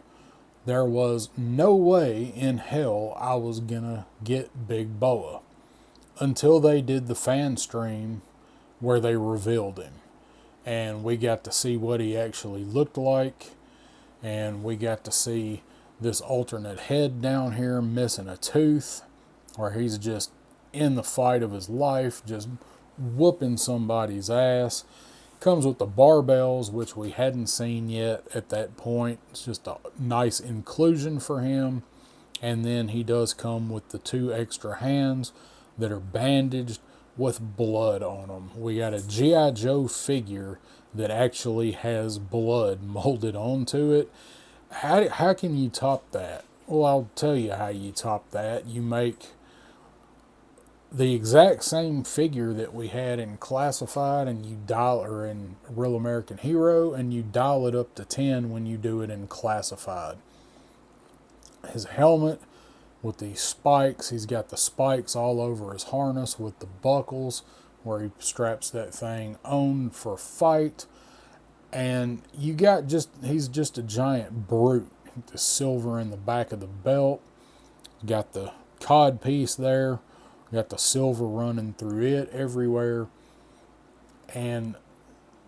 [SPEAKER 1] There was no way in hell I was going to get Big Boa until they did the fan stream where they revealed him. And we got to see what he actually looked like. And we got to see this alternate head down here missing a tooth, where he's just in the fight of his life, just whooping somebody's ass. Comes with the barbells, which we hadn't seen yet at that point. It's just a nice inclusion for him. And then he does come with the 2 extra hands that are bandaged with blood on them. We got a G.I. Joe figure that actually has blood molded onto it. How can you top that? Well, I'll tell you how you top that. You make the exact same figure that we had in Classified and you dial, or in Real American Hero, and you dial it up to 10 when you do it in Classified. His helmet with these spikes, he's got the spikes all over his harness with the buckles where he straps that thing on for fight. And you got he's just a giant brute. The silver in the back of the belt. Got the cod piece there. Got the silver running through it everywhere. And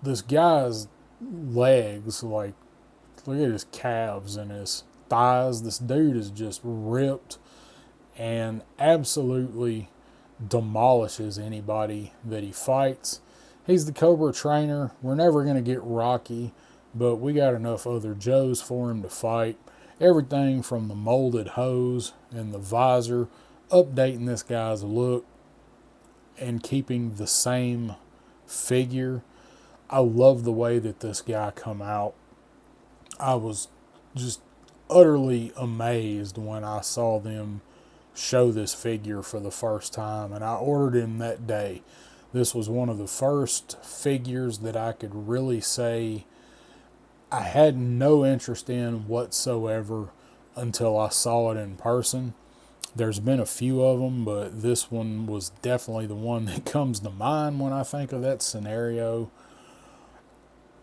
[SPEAKER 1] this guy's legs, like, look at his calves and his thighs. This dude is just ripped and absolutely demolishes anybody that he fights. He's the Cobra trainer. We're never going to get Rocky, but we got enough other Joes for him to fight. Everything from the molded hose and the visor, updating this guy's look and keeping the same figure. I love the way that this guy come out. I was just utterly amazed when I saw them show this figure for the first time, and I ordered him that day. This was one of the first figures that I could really say I had no interest in whatsoever until I saw it in person. There's been a few of them, but this one was definitely the one that comes to mind when I think of that scenario.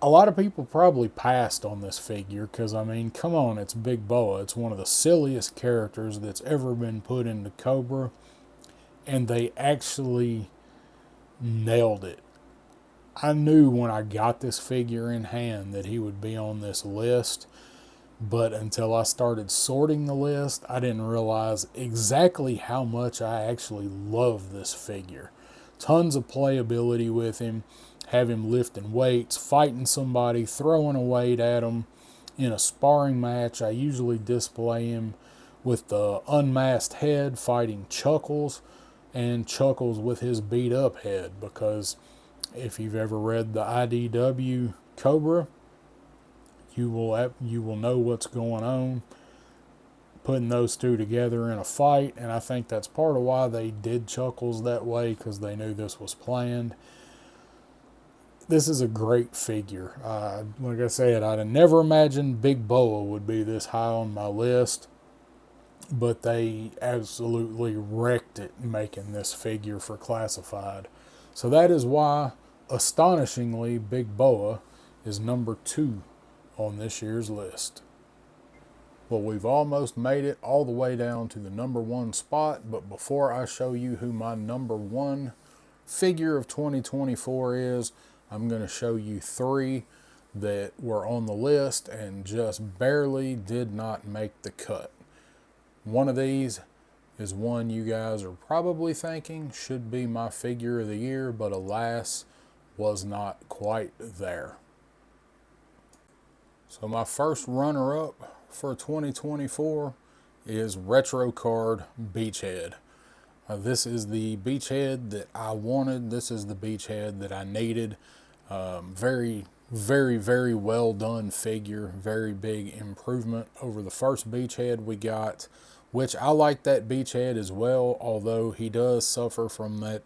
[SPEAKER 1] A lot of people probably passed on this figure because, I mean, come on, it's Big Boa. It's one of the silliest characters that's ever been put into Cobra, and they actually nailed it. I knew when I got this figure in hand that he would be on this list, but until I started sorting the list, I didn't realize exactly how much I actually love this figure. Tons of playability with him. Have him lifting weights, fighting somebody, throwing a weight at him. In a sparring match, I usually display him with the unmasked head fighting Chuckles, and Chuckles with his beat up head, because if you've ever read the IDW Cobra, you will know what's going on. Putting those two together in a fight, and I think that's part of why they did Chuckles that way, because they knew this was planned. This is a great figure. Like I said, I'd have never imagined Big Boa would be this high on my list, but they absolutely wrecked it making this figure for Classified. So that is why Astonishingly, Big Boa is number 2 on this year's list. Well, we've almost made it all the way down to the number 1 spot, but before I show you who my number 1 figure of 2024 is, I'm going to show you 3 that were on the list and just barely did not make the cut. One of these is one you guys are probably thinking should be my figure of the year, but alas, was not quite there. So my first runner-up for 2024 is Retro Card Beachhead. This is the Beachhead that I wanted. This is the Beachhead that I needed. Very, very, very well done figure. Very big improvement over the first Beachhead we got, which I like that Beachhead as well, although he does suffer from that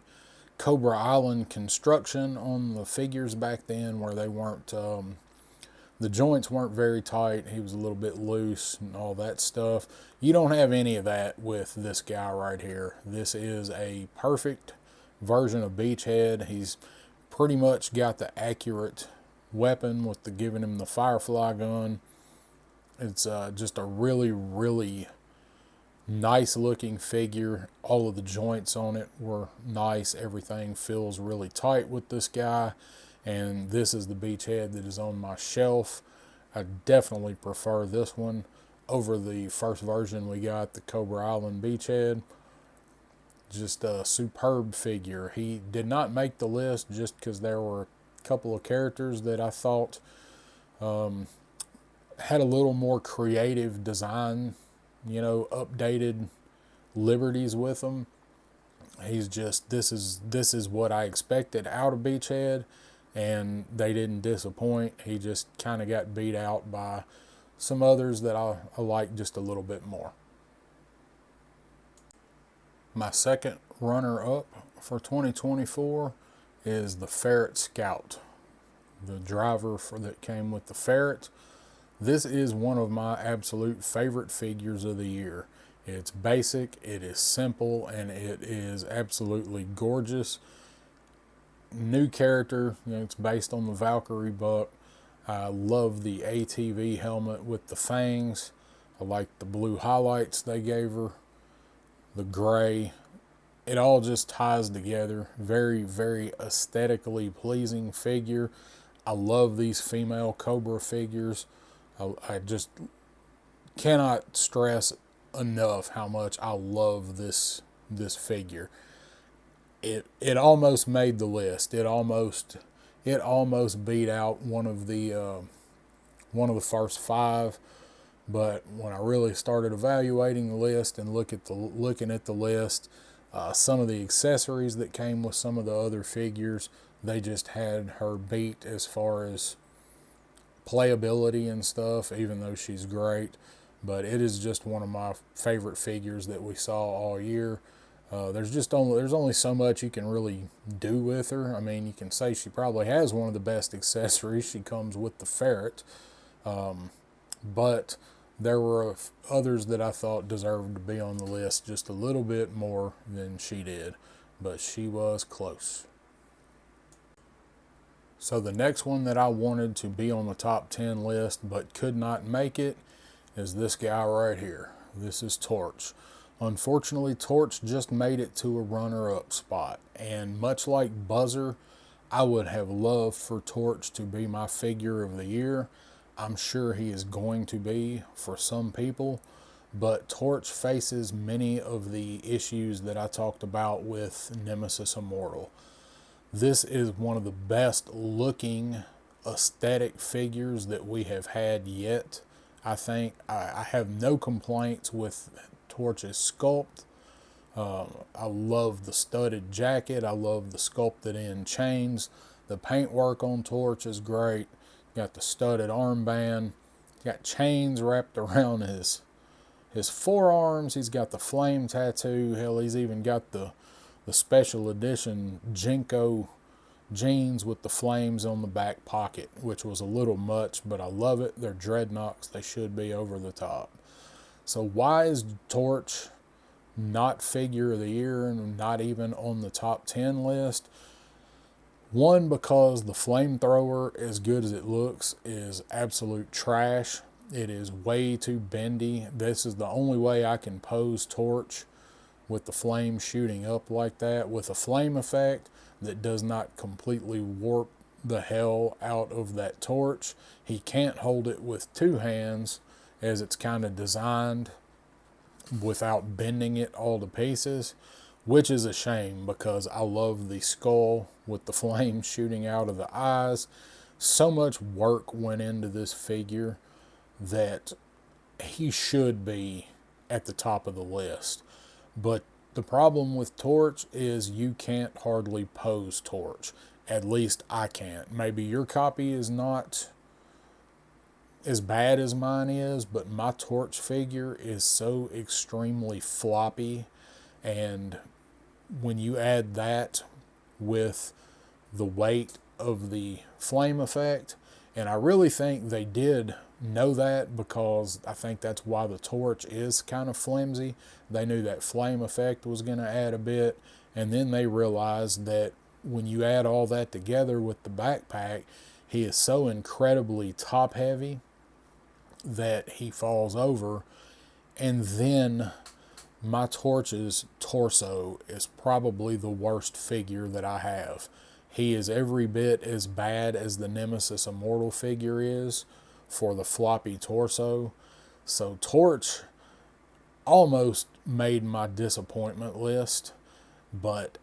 [SPEAKER 1] Cobra Island construction on the figures back then where they weren't, the joints weren't very tight. He was a little bit loose and all that stuff. You don't have any of that with this guy right here. This is a perfect version of Beachhead. He's pretty much got the accurate weapon with the giving him the Firefly gun. It's just a really, really nice looking figure. All of the joints on it were nice. Everything feels really tight with this guy. And this is the Beachhead that is on my shelf. I definitely prefer this one over the first version we got, the Cobra Island Beachhead. Just a superb figure. He did not make the list just because there were a couple of characters that I thought had a little more creative design, you know, updated liberties with them. He's just, this is what I expected out of Beachhead, and they didn't disappoint. He just kind of got beat out by some others that I like just a little bit more. My second runner-up for 2024 is the Ferret Scout, the driver that came with the Ferret. This is one of my absolute favorite figures of the year. It's basic, it is simple, and it is absolutely gorgeous. New character, you know, it's based on the Valkyrie buck. I love the ATV helmet with the fangs. I like the blue highlights they gave her, the gray. It all just ties together. Very, very aesthetically pleasing figure. I love these female Cobra figures. I just cannot stress enough how much I love this figure. It almost made the list. It almost beat out one of the first 5. But when I really started evaluating the list and looking at the list, some of the accessories that came with some of the other figures, they just had her beat as far as playability and stuff, even though she's great. But it is just one of my favorite figures that we saw all year. There's only so much you can really do with her. I mean, you can say she probably has one of the best accessories. She comes with the Ferret. But there were others that I thought deserved to be on the list just a little bit more than she did. But she was close. So the next one that I wanted to be on the top 10 list but could not make it is this guy right here. This is Torch. Unfortunately, Torch just made it to a runner-up spot, and much like Buzzer, I would have loved for Torch to be my figure of the year. I'm sure he is going to be for some people, but Torch faces many of the issues that I talked about with Nemesis Immortal. This is one of the best looking aesthetic figures that we have had yet. I think I have no complaints with Torch's sculpt. I love the studded jacket. I love the sculpted in chains. The paintwork on Torch is great. Got the studded armband. Got chains wrapped around his forearms. He's got the flame tattoo. Hell, he's even got the special edition Jinko jeans with the flames on the back pocket, which was a little much, but I love it. They're dreadnoughts. They should be over the top. So why is Torch not figure of the year and not even on the top 10 list? One, because the flamethrower, as good as it looks, is absolute trash. It is way too bendy. This is the only way I can pose Torch with the flame shooting up like that, with a flame effect that does not completely warp the hell out of that torch. He can't hold it with two hands as it's kind of designed without bending it all to pieces, which is a shame because I love the skull with the flame shooting out of the eyes. So much work went into this figure that he should be at the top of the list. But the problem with Torch is you can't hardly pose Torch. At least I can't. Maybe your copy is not as bad as mine is, but my Torch figure is so extremely floppy, and when you add that with the weight of the flame effect, and I really think they did know that, because I think that's why the Torch is kind of flimsy. They knew that flame effect was going to add a bit, and then they realized that when you add all that together with the backpack, he is so incredibly top heavy that he falls over. And then my Torch's torso is probably the worst figure that I have. He is every bit as bad as the Nemesis Immortal figure is for the floppy torso. So Torch almost made my disappointment list, but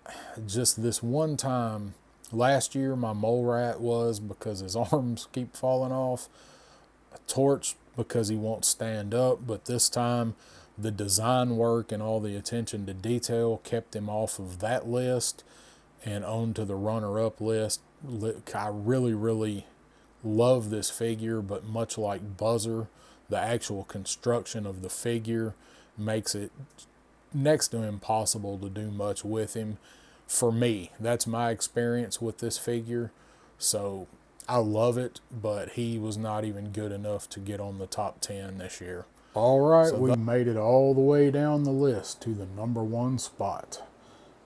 [SPEAKER 1] just this one time, last year my mole rat was because his arms keep falling off. Torch because he won't stand up, but this time the design work and all the attention to detail kept him off of that list and onto the runner-up list. I really love this figure, but much like Buzzer, the actual construction of the figure makes it next to impossible to do much with him. For me, that's my experience with this figure. So I love it, but he was not even good enough to get on the top 10 this year. All right, so we made it all the way down the list to the number one spot.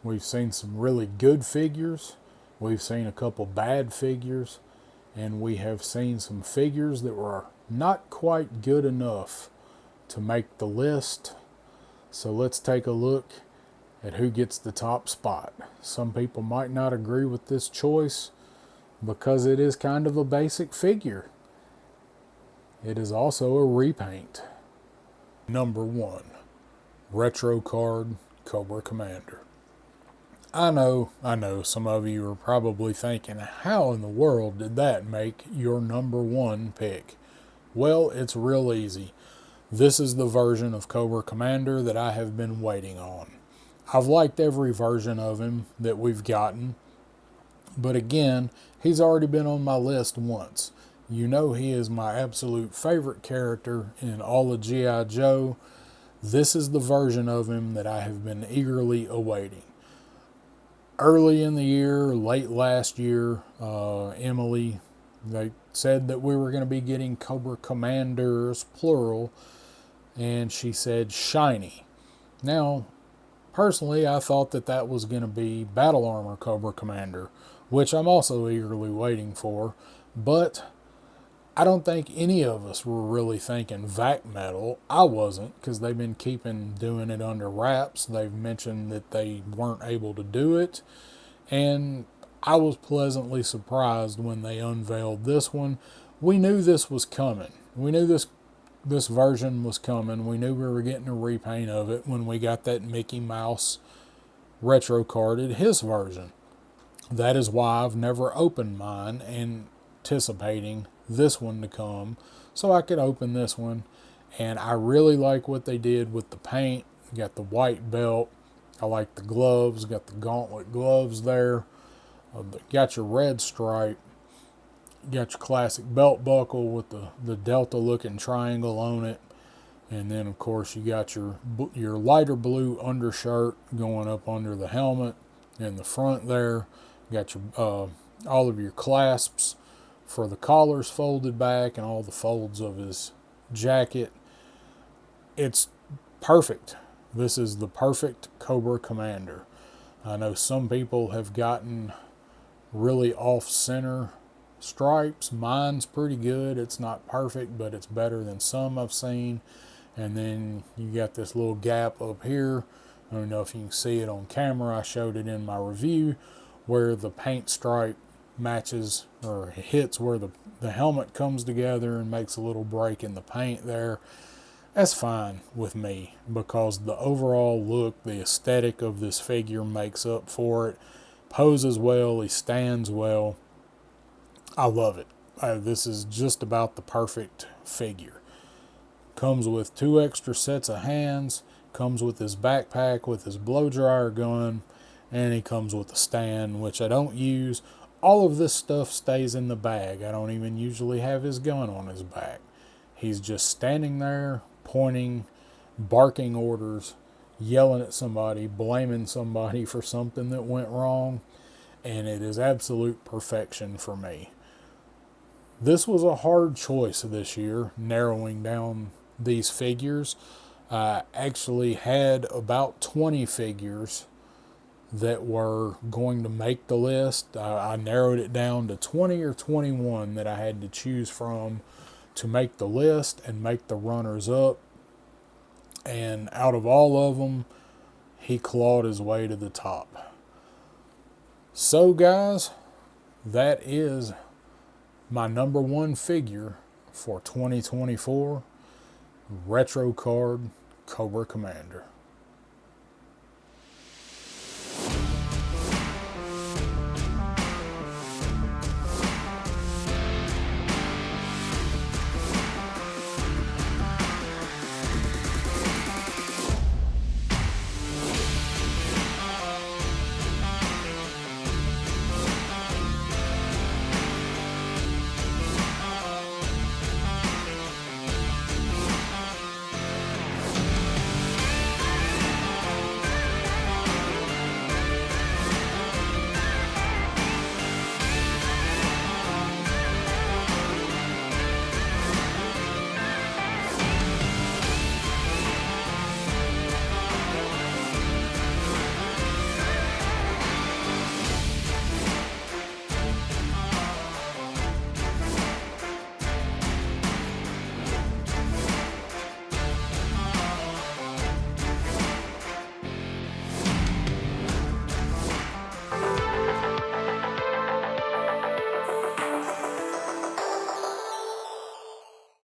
[SPEAKER 1] We've seen some really good figures. We've seen a couple bad figures. And we have seen some figures that were not quite good enough to make the list. So let's take a look at who gets the top spot. Some people might not agree with this choice because it is kind of a basic figure. It is also a repaint. Number one, Retro Card Cobra Commander. I know, some of you are probably thinking, how in the world did that make your number one pick? Well, it's real easy. This is the version of Cobra Commander that I have been waiting on. I've liked every version of him that we've gotten, but again, he's already been on my list once. You know he is my absolute favorite character in all of G.I. Joe. This is the version of him that I have been eagerly awaiting. Early in the year, late last year, Emily, they said that we were going to be getting Cobra Commanders, plural, and she said shiny. Now, personally, I thought that that was going to be Battle Armor Cobra Commander, which I'm also eagerly waiting for, but I don't think any of us were really thinking Vac Metal. I wasn't, because they've been doing it under wraps. They've mentioned that they weren't able to do it, and I was pleasantly surprised when they unveiled this one. We knew this was coming. We knew this version was coming. We knew we were getting a repaint of it when we got that Mickey Mouse retro carded his version. That is why I've never opened mine, anticipating this one to come so I could open this one. And I really like what they did with the paint. You got the white belt. I like the gloves. Got the gauntlet gloves there. Got your red stripe. Got your classic belt buckle with the Delta looking triangle on it. And then of course you got your lighter blue undershirt going up under the helmet in the front there. Got your all of your clasps for the collars folded back and all the folds of his jacket. It's perfect. This is the perfect Cobra Commander. I know some people have gotten really off-center stripes. Mine's pretty good. It's not perfect, but it's better than some I've seen. And then you got this little gap up here. I don't know if you can see it on camera. I showed it in my review where the paint stripe matches or hits where the helmet comes together and makes a little break in the paint there. That's fine with me because the overall look, the aesthetic of this figure makes up for it. Poses well, he stands well. I love it. This is just about the perfect figure. Comes with 2 extra sets of hands, comes with his backpack with his blow dryer gun, and he comes with a stand, which I don't use. All of this stuff stays in the bag. I don't even usually have his gun on his back. He's just standing there, pointing, barking orders, yelling at somebody, blaming somebody for something that went wrong, and it is absolute perfection for me. This was a hard choice this year, narrowing down these figures. I actually had about 20 figures that were going to make the list. I narrowed it down to 20 or 21 that I had to choose from to make the list and make the runners up. And out of all of them, he clawed his way to the top. So guys, that is my number 1 figure for 2024, Retro Card Cobra Commander.